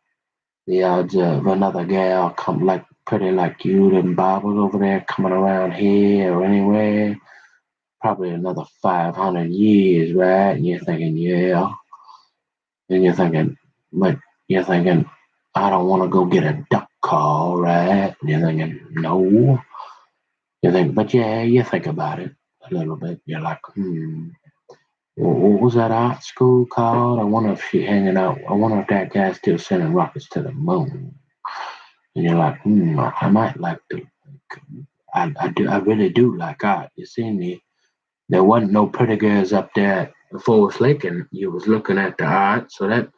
The odds of another gal come like pretty like you and Bob's over there coming around here or anywhere, probably another 500 years, right? And you're thinking, yeah. And you're thinking, but you're thinking, I don't want to go get a duck call, right? And you're thinking, no. You think, but yeah, you think about it a little bit. You're like, what was that art school called? I wonder if she hanging out. I wonder if that guy's still sending rockets to the moon. And you're like, I might like to. I do. I really do like art. You see me. There wasn't no pretty girls up there at Forest Lake, and you was looking at the art. So that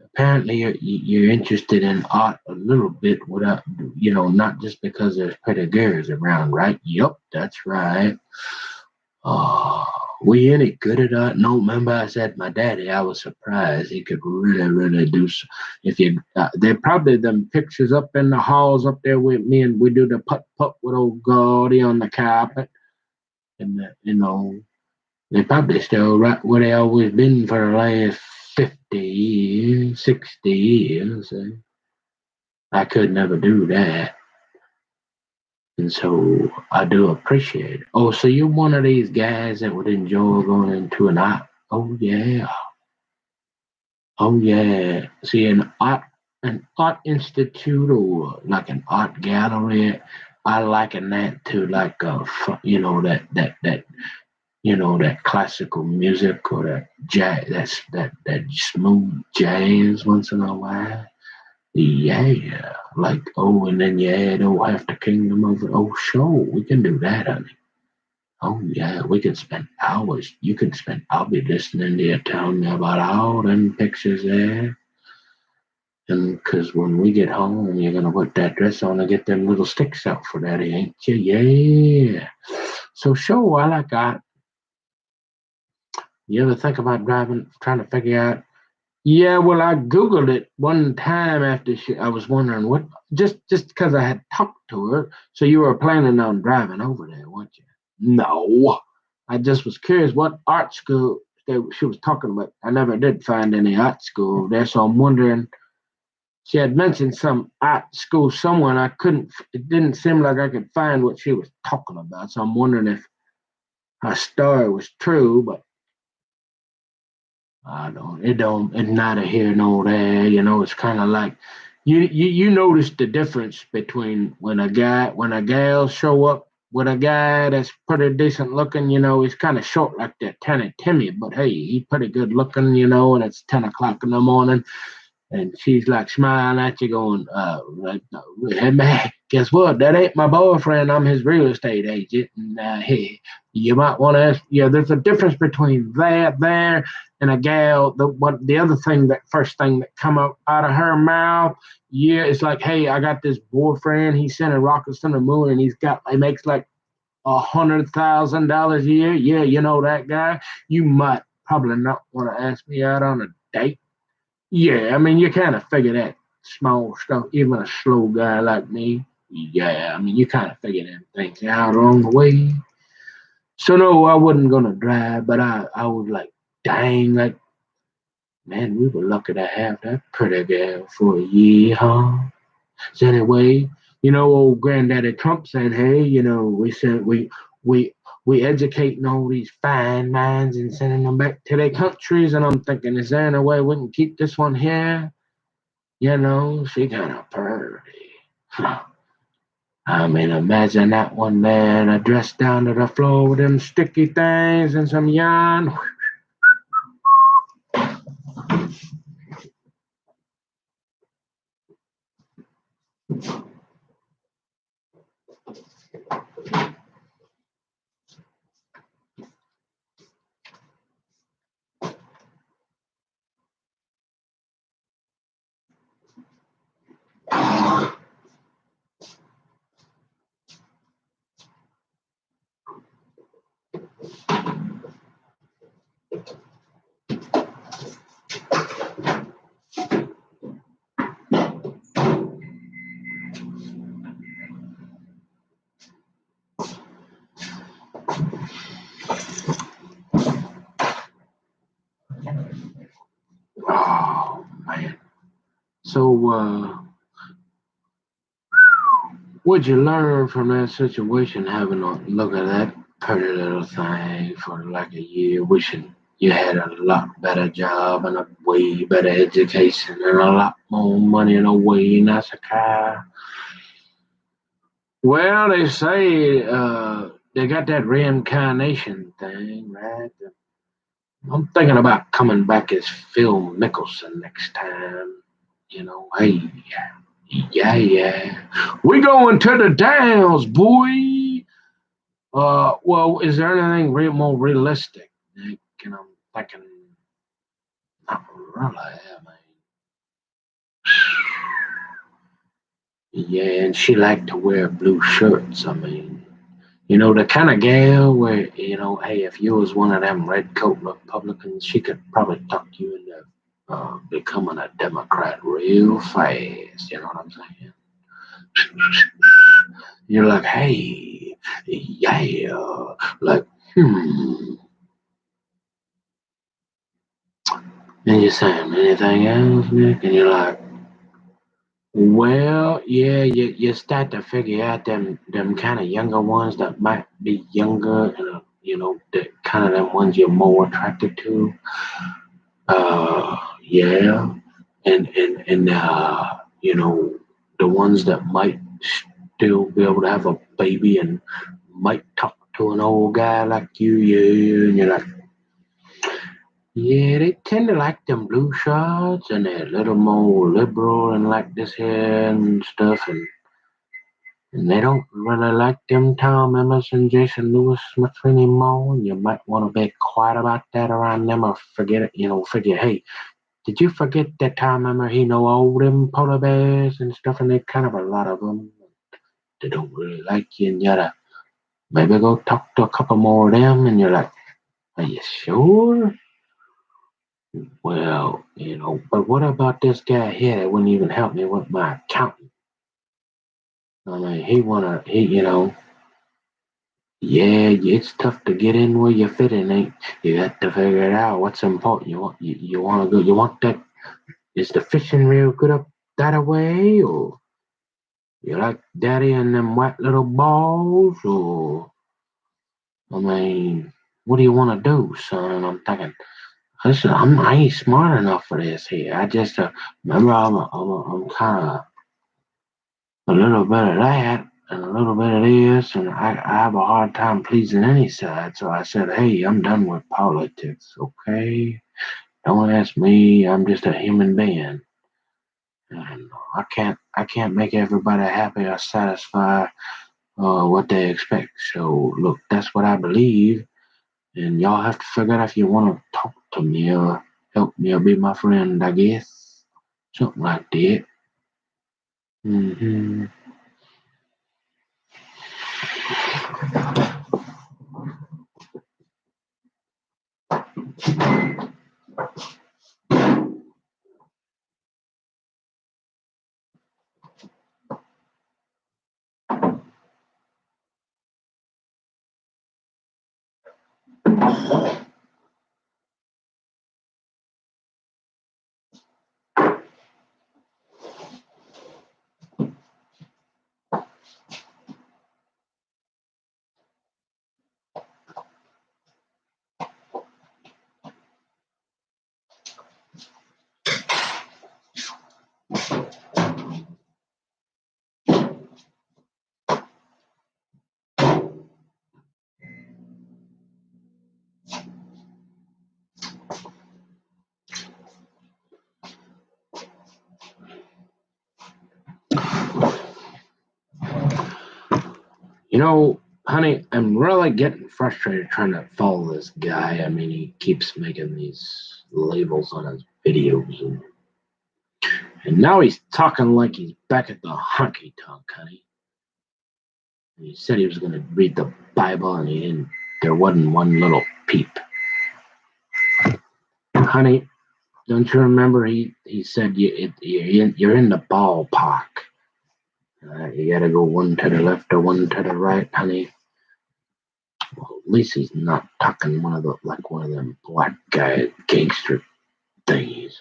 apparently you're interested in art a little bit without, not just because there's pretty girls around, right? Yup, that's right. Oh, we any good at art? No, remember I said my daddy, I was surprised he could really, really do. If you, they're probably them pictures up in the halls up there with me, and we do the putt putt with old Gordy on the carpet, and they probably still right where they always been for the last 50 years, 60 years. I could never do that. And so I do appreciate it. Oh, so you're one of these guys that would enjoy going into an art. Oh yeah. Oh yeah. See an art institute or like an art gallery. I liken that to like that classical music or that jazz that smooth jazz once in a while. Yeah, like and then you add half the kingdom of it. Oh, sure, we can do that, honey. Oh yeah, we can spend hours. You can spend. I'll be listening to you telling me about all them pictures there. And because when we get home, you're gonna put that dress on and get them little sticks out for daddy, ain't you? Yeah. So sure, I like that. You ever think about driving, trying to figure out? Yeah, well, I Googled it one time after I was wondering what, just because I had talked to her. So you were planning on driving over there, weren't you? No, I just was curious what art school she was talking about. I never did find any art school there, so I'm wondering. She had mentioned some art school somewhere, and I couldn't. It didn't seem like I could find what she was talking about. So I'm wondering if her story was true, but I don't. It don't. It's neither here nor there. It's kind of like you notice the difference between when a gal show up with a guy that's pretty decent looking. He's kind of short like that Tiny Timmy, but hey, he's pretty good looking. And it's 10 o'clock in the morning, and she's like smiling at you, going, like, "Hey man, guess what? That ain't my boyfriend. I'm his real estate agent." And hey, you might want to ask. Yeah, there's a difference between that there and a gal. The other thing, that first thing that come up out of her mouth, yeah, it's like, "Hey, I got this boyfriend. He's sending rockets to the moon, and he makes like $100,000 a year." Yeah, you know that guy. You might probably not want to ask me out on a date. Yeah, I mean, you kind of figure that small stuff, even a slow guy like me. Yeah, I mean, you kind of figure them things out along the way. So, no, I wasn't going to drive, but I was like, dang, like, man, we were lucky to have that pretty girl for a year, huh? So, anyway, old Granddaddy Trump said, hey, we said we educating all these fine minds and sending them back to their countries. And I'm thinking, is there any way we can keep this one here? She kind of pretty. I mean, imagine that one man, a dress down to the floor with them sticky things and some yarn. So, what'd you learn from that situation, having a look at that pretty little thing for like a year, wishing you had a lot better job and a way better education and a lot more money and a way nicer car? Well, they say they got that reincarnation thing, right? I'm thinking about coming back as Phil Mickelson next time. Hey, yeah. We going to the downs, boy. Well, is there anything more realistic, Nick? And I'm thinking, not really. I mean, yeah, and she liked to wear blue shirts. I mean, the kind of gal where, hey, if you was one of them red coat Republicans, she could probably talk you into becoming a Democrat real fast. You know what I'm saying? You're like, hey, yeah, like, And you're saying anything else, Nick? And you're like, well, yeah, you start to figure out them kind of younger ones that might be younger and the kind of them ones you're more attracted to. Yeah, and the ones that might still be able to have a baby and might talk to an old guy like you, yeah, and you're like, yeah, they tend to like them blue shots and they're a little more liberal and like this here and stuff, and they don't really like them Tom Emmons and Jason Lewis much anymore. And you might want to be quiet about that around them or forget it, figure, hey, did you forget that Tom Emmer, he know all them polar bears and stuff, and they kind of a lot of them. They don't really like you, and you gotta maybe go talk to a couple more of them, and you're like, are you sure? Well, but what about this guy here that wouldn't even help me with my accounting? I mean, yeah, it's tough to get in where you fit in, ain't you? Got to figure it out. What's important? You want to go? You want that? Is the fishing real good up that way, or you like daddy and them white little balls, or I mean, what do you want to do, son? And I'm thinking, listen, I ain't smart enough for this here. I just remember I'm kind of a little bit of that and a little bit of this, and I have a hard time pleasing any side. So I said, hey, I'm done with politics, okay? Don't ask me. I'm just a human being, and I can't make everybody happy or satisfy what they expect. So look, that's what I believe, and y'all have to figure out if you want to talk to me or help me or be my friend. I guess something like that. Hmm. Honey, I'm really getting frustrated trying to follow this guy. I mean, he keeps making these labels on his videos, and now he's talking like he's back at the honky tonk, honey. And he said he was going to read the Bible, and he didn't. There wasn't one little peep. Honey, don't you remember he said you're in the ballpark. You got to go one to the left or one to the right, honey. Well, at least he's not talking one of them black guy gangster thingies.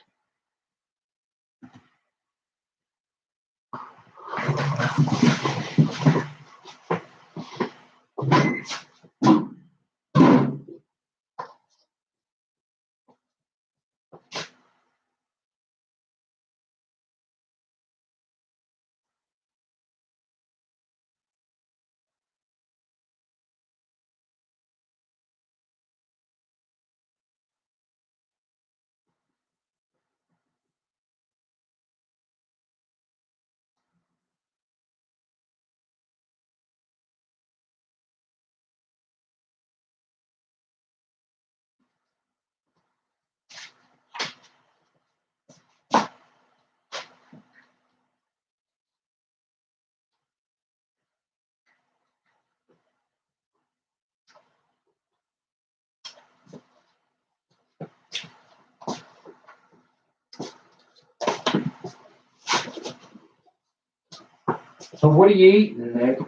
So what are you eating, Nick?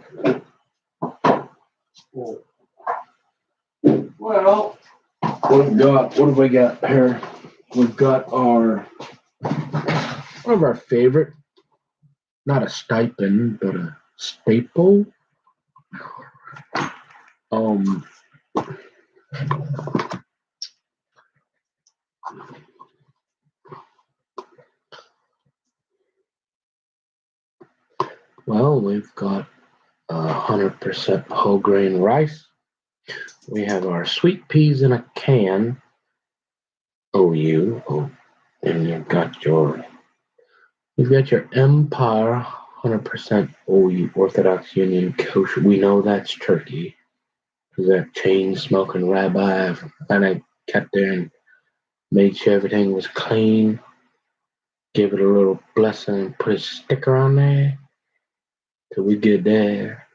Well, what have we got here? We've got one of our favorite, not a stipend, but a staple. Well, we've got 100% whole grain rice. We have our sweet peas in a can. And you've got your Empire 100% OU Orthodox Union kosher. We know that's turkey. That chain smoking rabbi finally kept there and made sure everything was clean. Give it a little blessing and put a sticker on there. So we good there.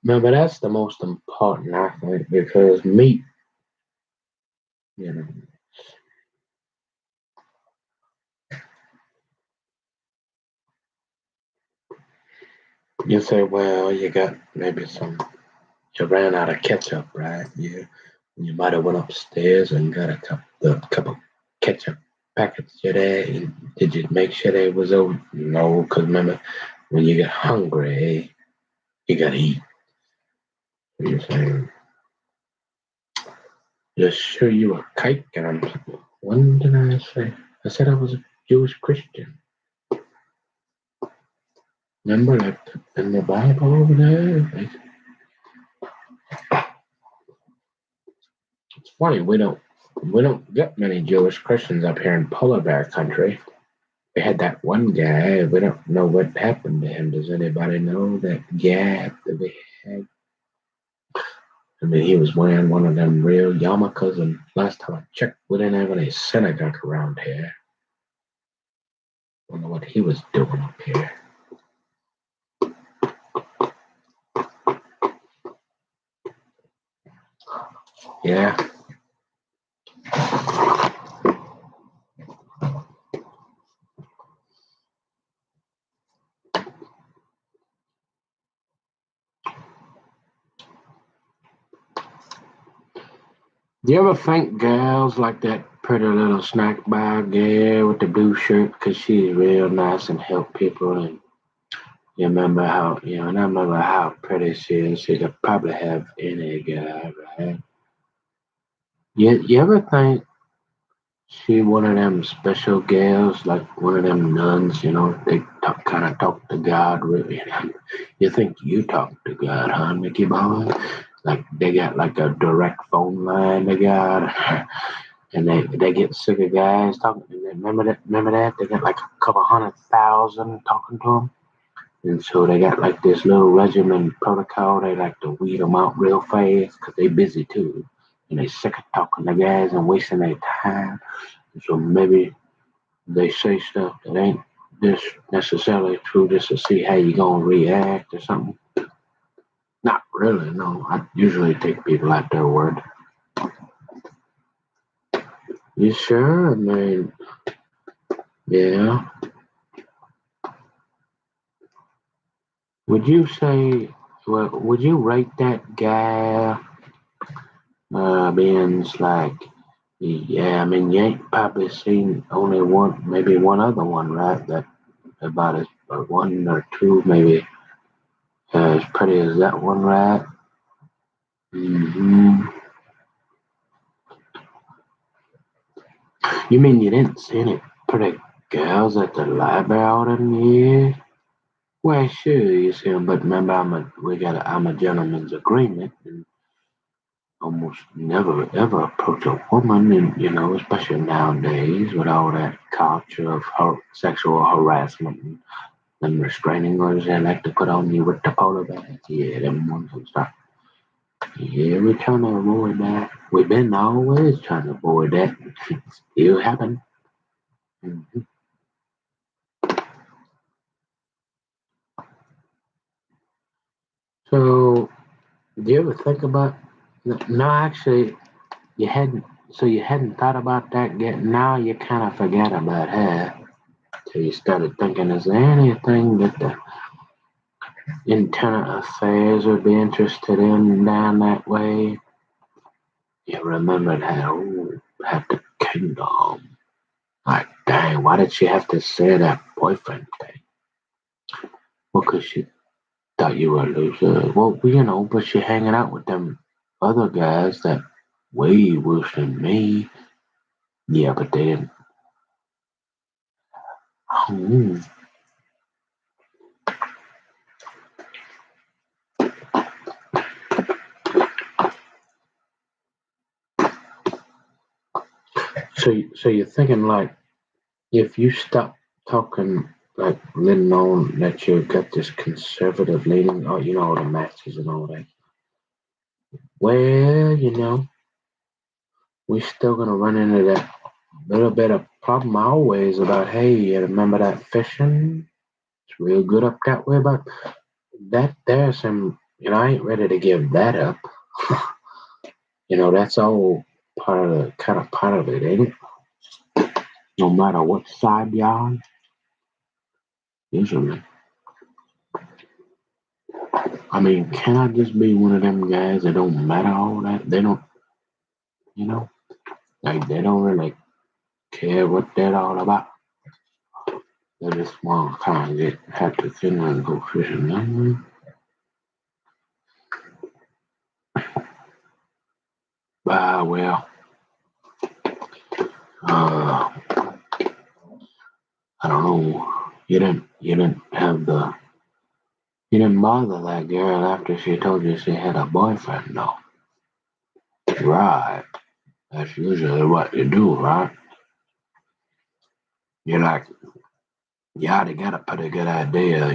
Remember, that's the most important, I think, because meat, you know. You say, well, you got maybe you ran out of ketchup, right? You might have went upstairs and got a couple ketchup packets today. Did you make sure they was over? No, because remember, when you get hungry, you gotta eat. You're saying, just sure you a kike, and I'm like, when did I say? I said I was a Jewish Christian. Remember, like in the Bible over there. It's funny we don't get many Jewish Christians up here in Polar Bear country. We had that one guy. We don't know what happened to him. Does anybody know that guy that we had? I mean, he was wearing one of them real yarmulkes, and last time I checked, we didn't have any synagogue around here. I don't know what he was doing up here. Yeah. Do you ever think girls like that pretty little snack bar girl with the blue shirt because she's real nice and help people? And you remember how, and I remember how pretty she is. She could probably have any guy, right? You ever think she one of them special gals, like one of them nuns, they kind of talk to God, really? You think you talk to God, huh, Mickey Bowen? Like they got like a direct phone line to God, and they get sick of guys talking. Remember that they got like a couple 100,000 talking to them, and so they got like this little regimen protocol. They like to weed them out real fast because they busy too, and they sick of talking to guys and wasting their time. And so maybe they say stuff that ain't this necessarily true just to see how you gonna react or something. Not really, no. I usually take people at their word. You sure? I mean, yeah. Would you say, well, would you rate that guy being like, yeah, I mean, you ain't probably seen only one, maybe one other one, right? That about or one or two maybe as pretty as that one rat. Hmm. You mean you didn't see any pretty girls at the library all them years? Well, sure, you see 'em, but remember, I'm a gentleman's agreement, and almost never ever approach a woman, and especially nowadays with all that culture of sexual harassment and restraining orders they like to put on you with the polar bears. Yeah, them ones and stuff. Yeah, we're trying to avoid that. We've been always trying to avoid that. Still happen. Mhm. So, do you ever think about? No, actually, you hadn't. So you hadn't thought about that yet. Now you kind of forget about her. So you started thinking, is there anything that the internal affairs would be interested in down that way? You remembered how at the kingdom. Like, dang, why did she have to say that boyfriend thing? Well, 'cause she thought you were a loser. Well, but she hanging out with them other guys that way worse than me. Yeah, but they didn't. Hmm. So you're thinking like if you stop talking like letting on that you got this conservative leaning, or all the matches and all that. Well, we're still gonna run into that little bit of problem always about hey, you remember that fishing? It's real good up that way, but that there's some I ain't ready to give that up. That's all part of it, ain't it? No matter what side you're on, usually. I mean, can I just be one of them guys that don't matter all that? They don't, you know, like they don't really care what they're all about. They just want to kind of get have to Finland and go fishing. You know what I mean? Well, uh, I don't know. You didn't bother that girl after she told you she had a boyfriend, though. Right. That's usually what you do, right? You're like, yeah, they got a pretty good idea.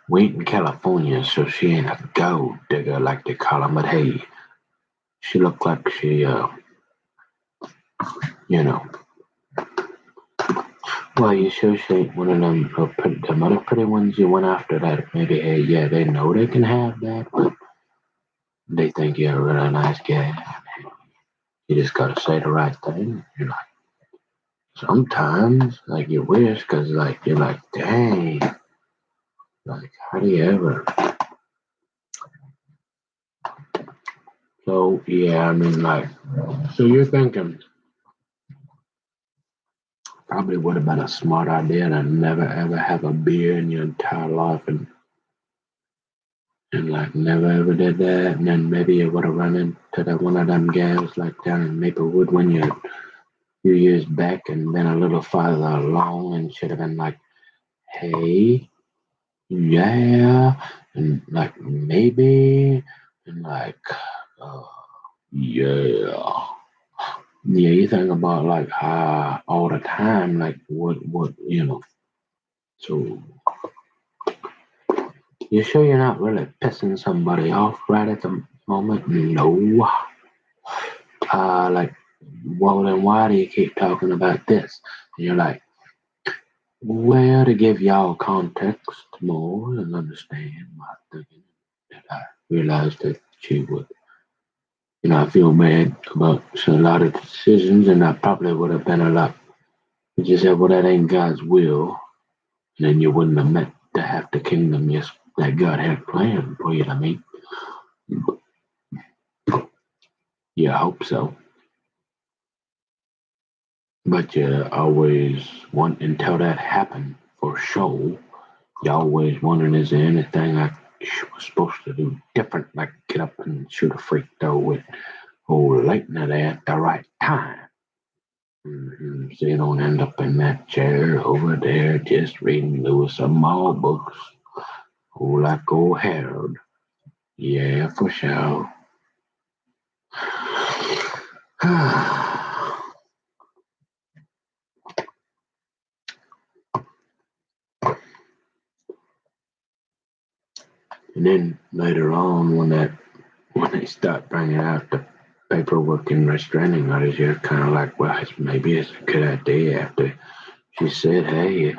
We ain't in California, so she ain't a gold digger like they call 'em. But hey, she looked like you know. Well, you sure she ain't one of them them other pretty ones you went after that maybe, hey, yeah, they know they can have that, but they think you're a really nice guy. You just gotta say the right thing. You're like, sometimes, like, you wish, because, like, you're like, dang, like, how do you ever? So, yeah, I mean, like, so you're thinking probably would have been a smart idea to never ever have a beer in your entire life and like never ever did that. And then maybe you would have run into one of them gals like down in Maplewood when you're a few years back and been a little farther along and should have been like, hey, yeah, and like maybe, and like, uh, yeah. Yeah, you think about like all the time, like what. So you sure you're not really pissing somebody off right at the moment? No. Like, well, then why do you keep talking about this? And you're like, well, to give y'all context more and understand my thinking, that I realized that she would, I feel bad about a lot of decisions, and I probably would have been a lot. You just said, well, that ain't God's will, and then you wouldn't have met to have the kingdom that God had planned for you. I mean, yeah, I hope so. But you always want until that happened for sure. You always wondering, is there anything I was supposed to do different, like get up and shoot a free throw with old lightning at the right time? So you don't end up in that chair over there just reading Lewis of Mall books. Oh, like old Harold. Yeah, for sure. And then later on, when they start bringing out the paperwork and restraining orders, you're kind of like, well, maybe it's a good idea. After she said, "Hey,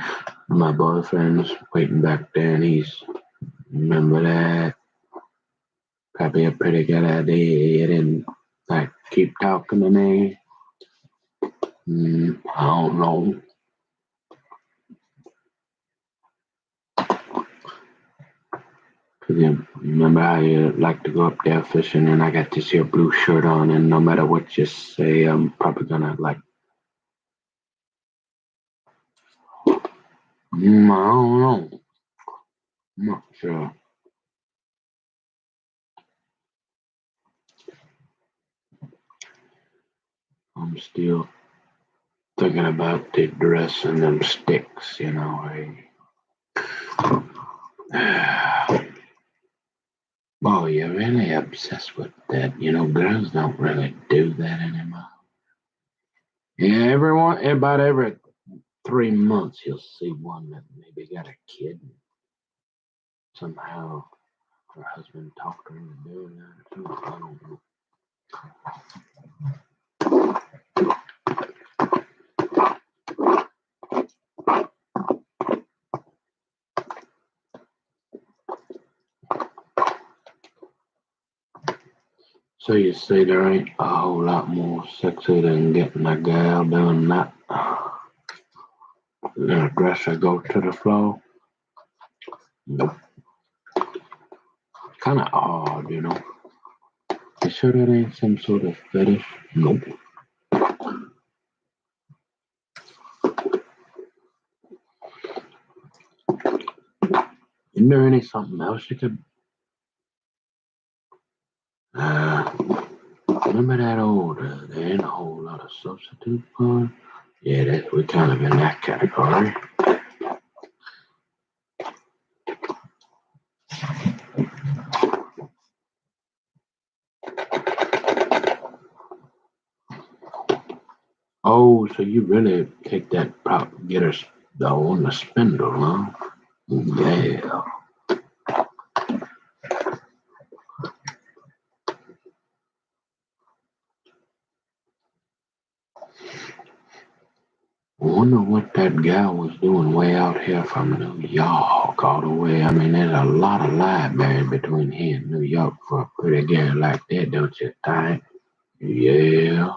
my boyfriend's waiting back there, and he's remember that." Probably a pretty good idea. And like keep talking to me. I don't know. Cause you remember how you like to go up there fishing, and I got this here blue shirt on, and no matter what you say, I'm probably gonna like. I don't know. I'm not sure. I'm still thinking about the dress and them sticks, you know. Boy, you're really obsessed with that. You know, girls don't really do that anymore. Yeah, about every 3 months, you'll see one that maybe got a kid. Somehow her husband talked her into doing that too. I don't know. So you say there ain't a whole lot more sexy than getting a gal doing that? The dresser go to the floor? Nope. Kind of odd, you know. You sure that ain't some sort of fetish? Nope. Isn't there any something else you could? Uh, Remember that old? There ain't a whole lot of substitute porn. Yeah, we're kind of in that category. Oh, so you really take that prop getter on the spindle, huh? Yeah. I wonder what that gal was doing way out here from New York all the way. I mean, there's a lot of library between here and New York for a pretty girl like that, don't you think? Yeah.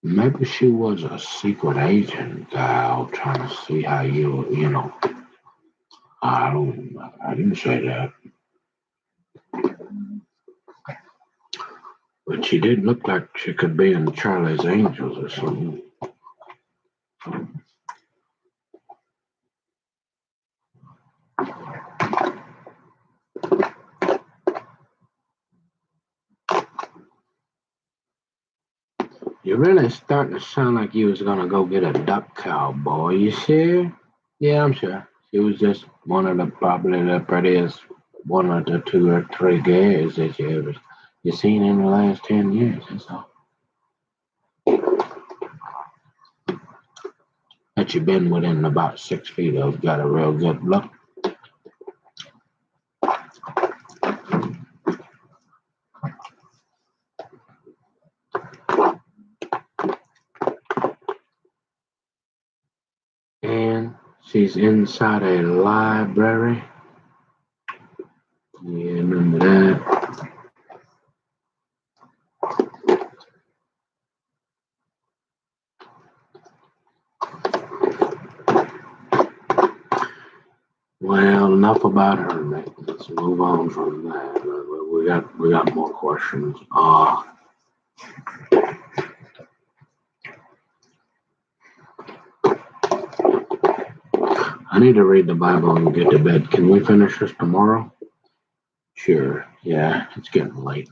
Maybe she was a secret agent gal trying to see how you know. I didn't say that. But she did look like she could be in Charlie's Angels or something. You're really starting to sound like you was gonna go get a duck cowboy. You sure? Yeah, I'm sure. She was just one of the probably the prettiest one of the two or three girls that you seen in the last 10 years. That's all. That you've been within about 6 feet of. Got a real good look. And she's inside a library. Yeah, remember that. Well, enough about her, mate. Let's move on from that. we got more questions. I need to read the Bible and get to bed. Can we finish this tomorrow? Sure. Yeah, it's getting late.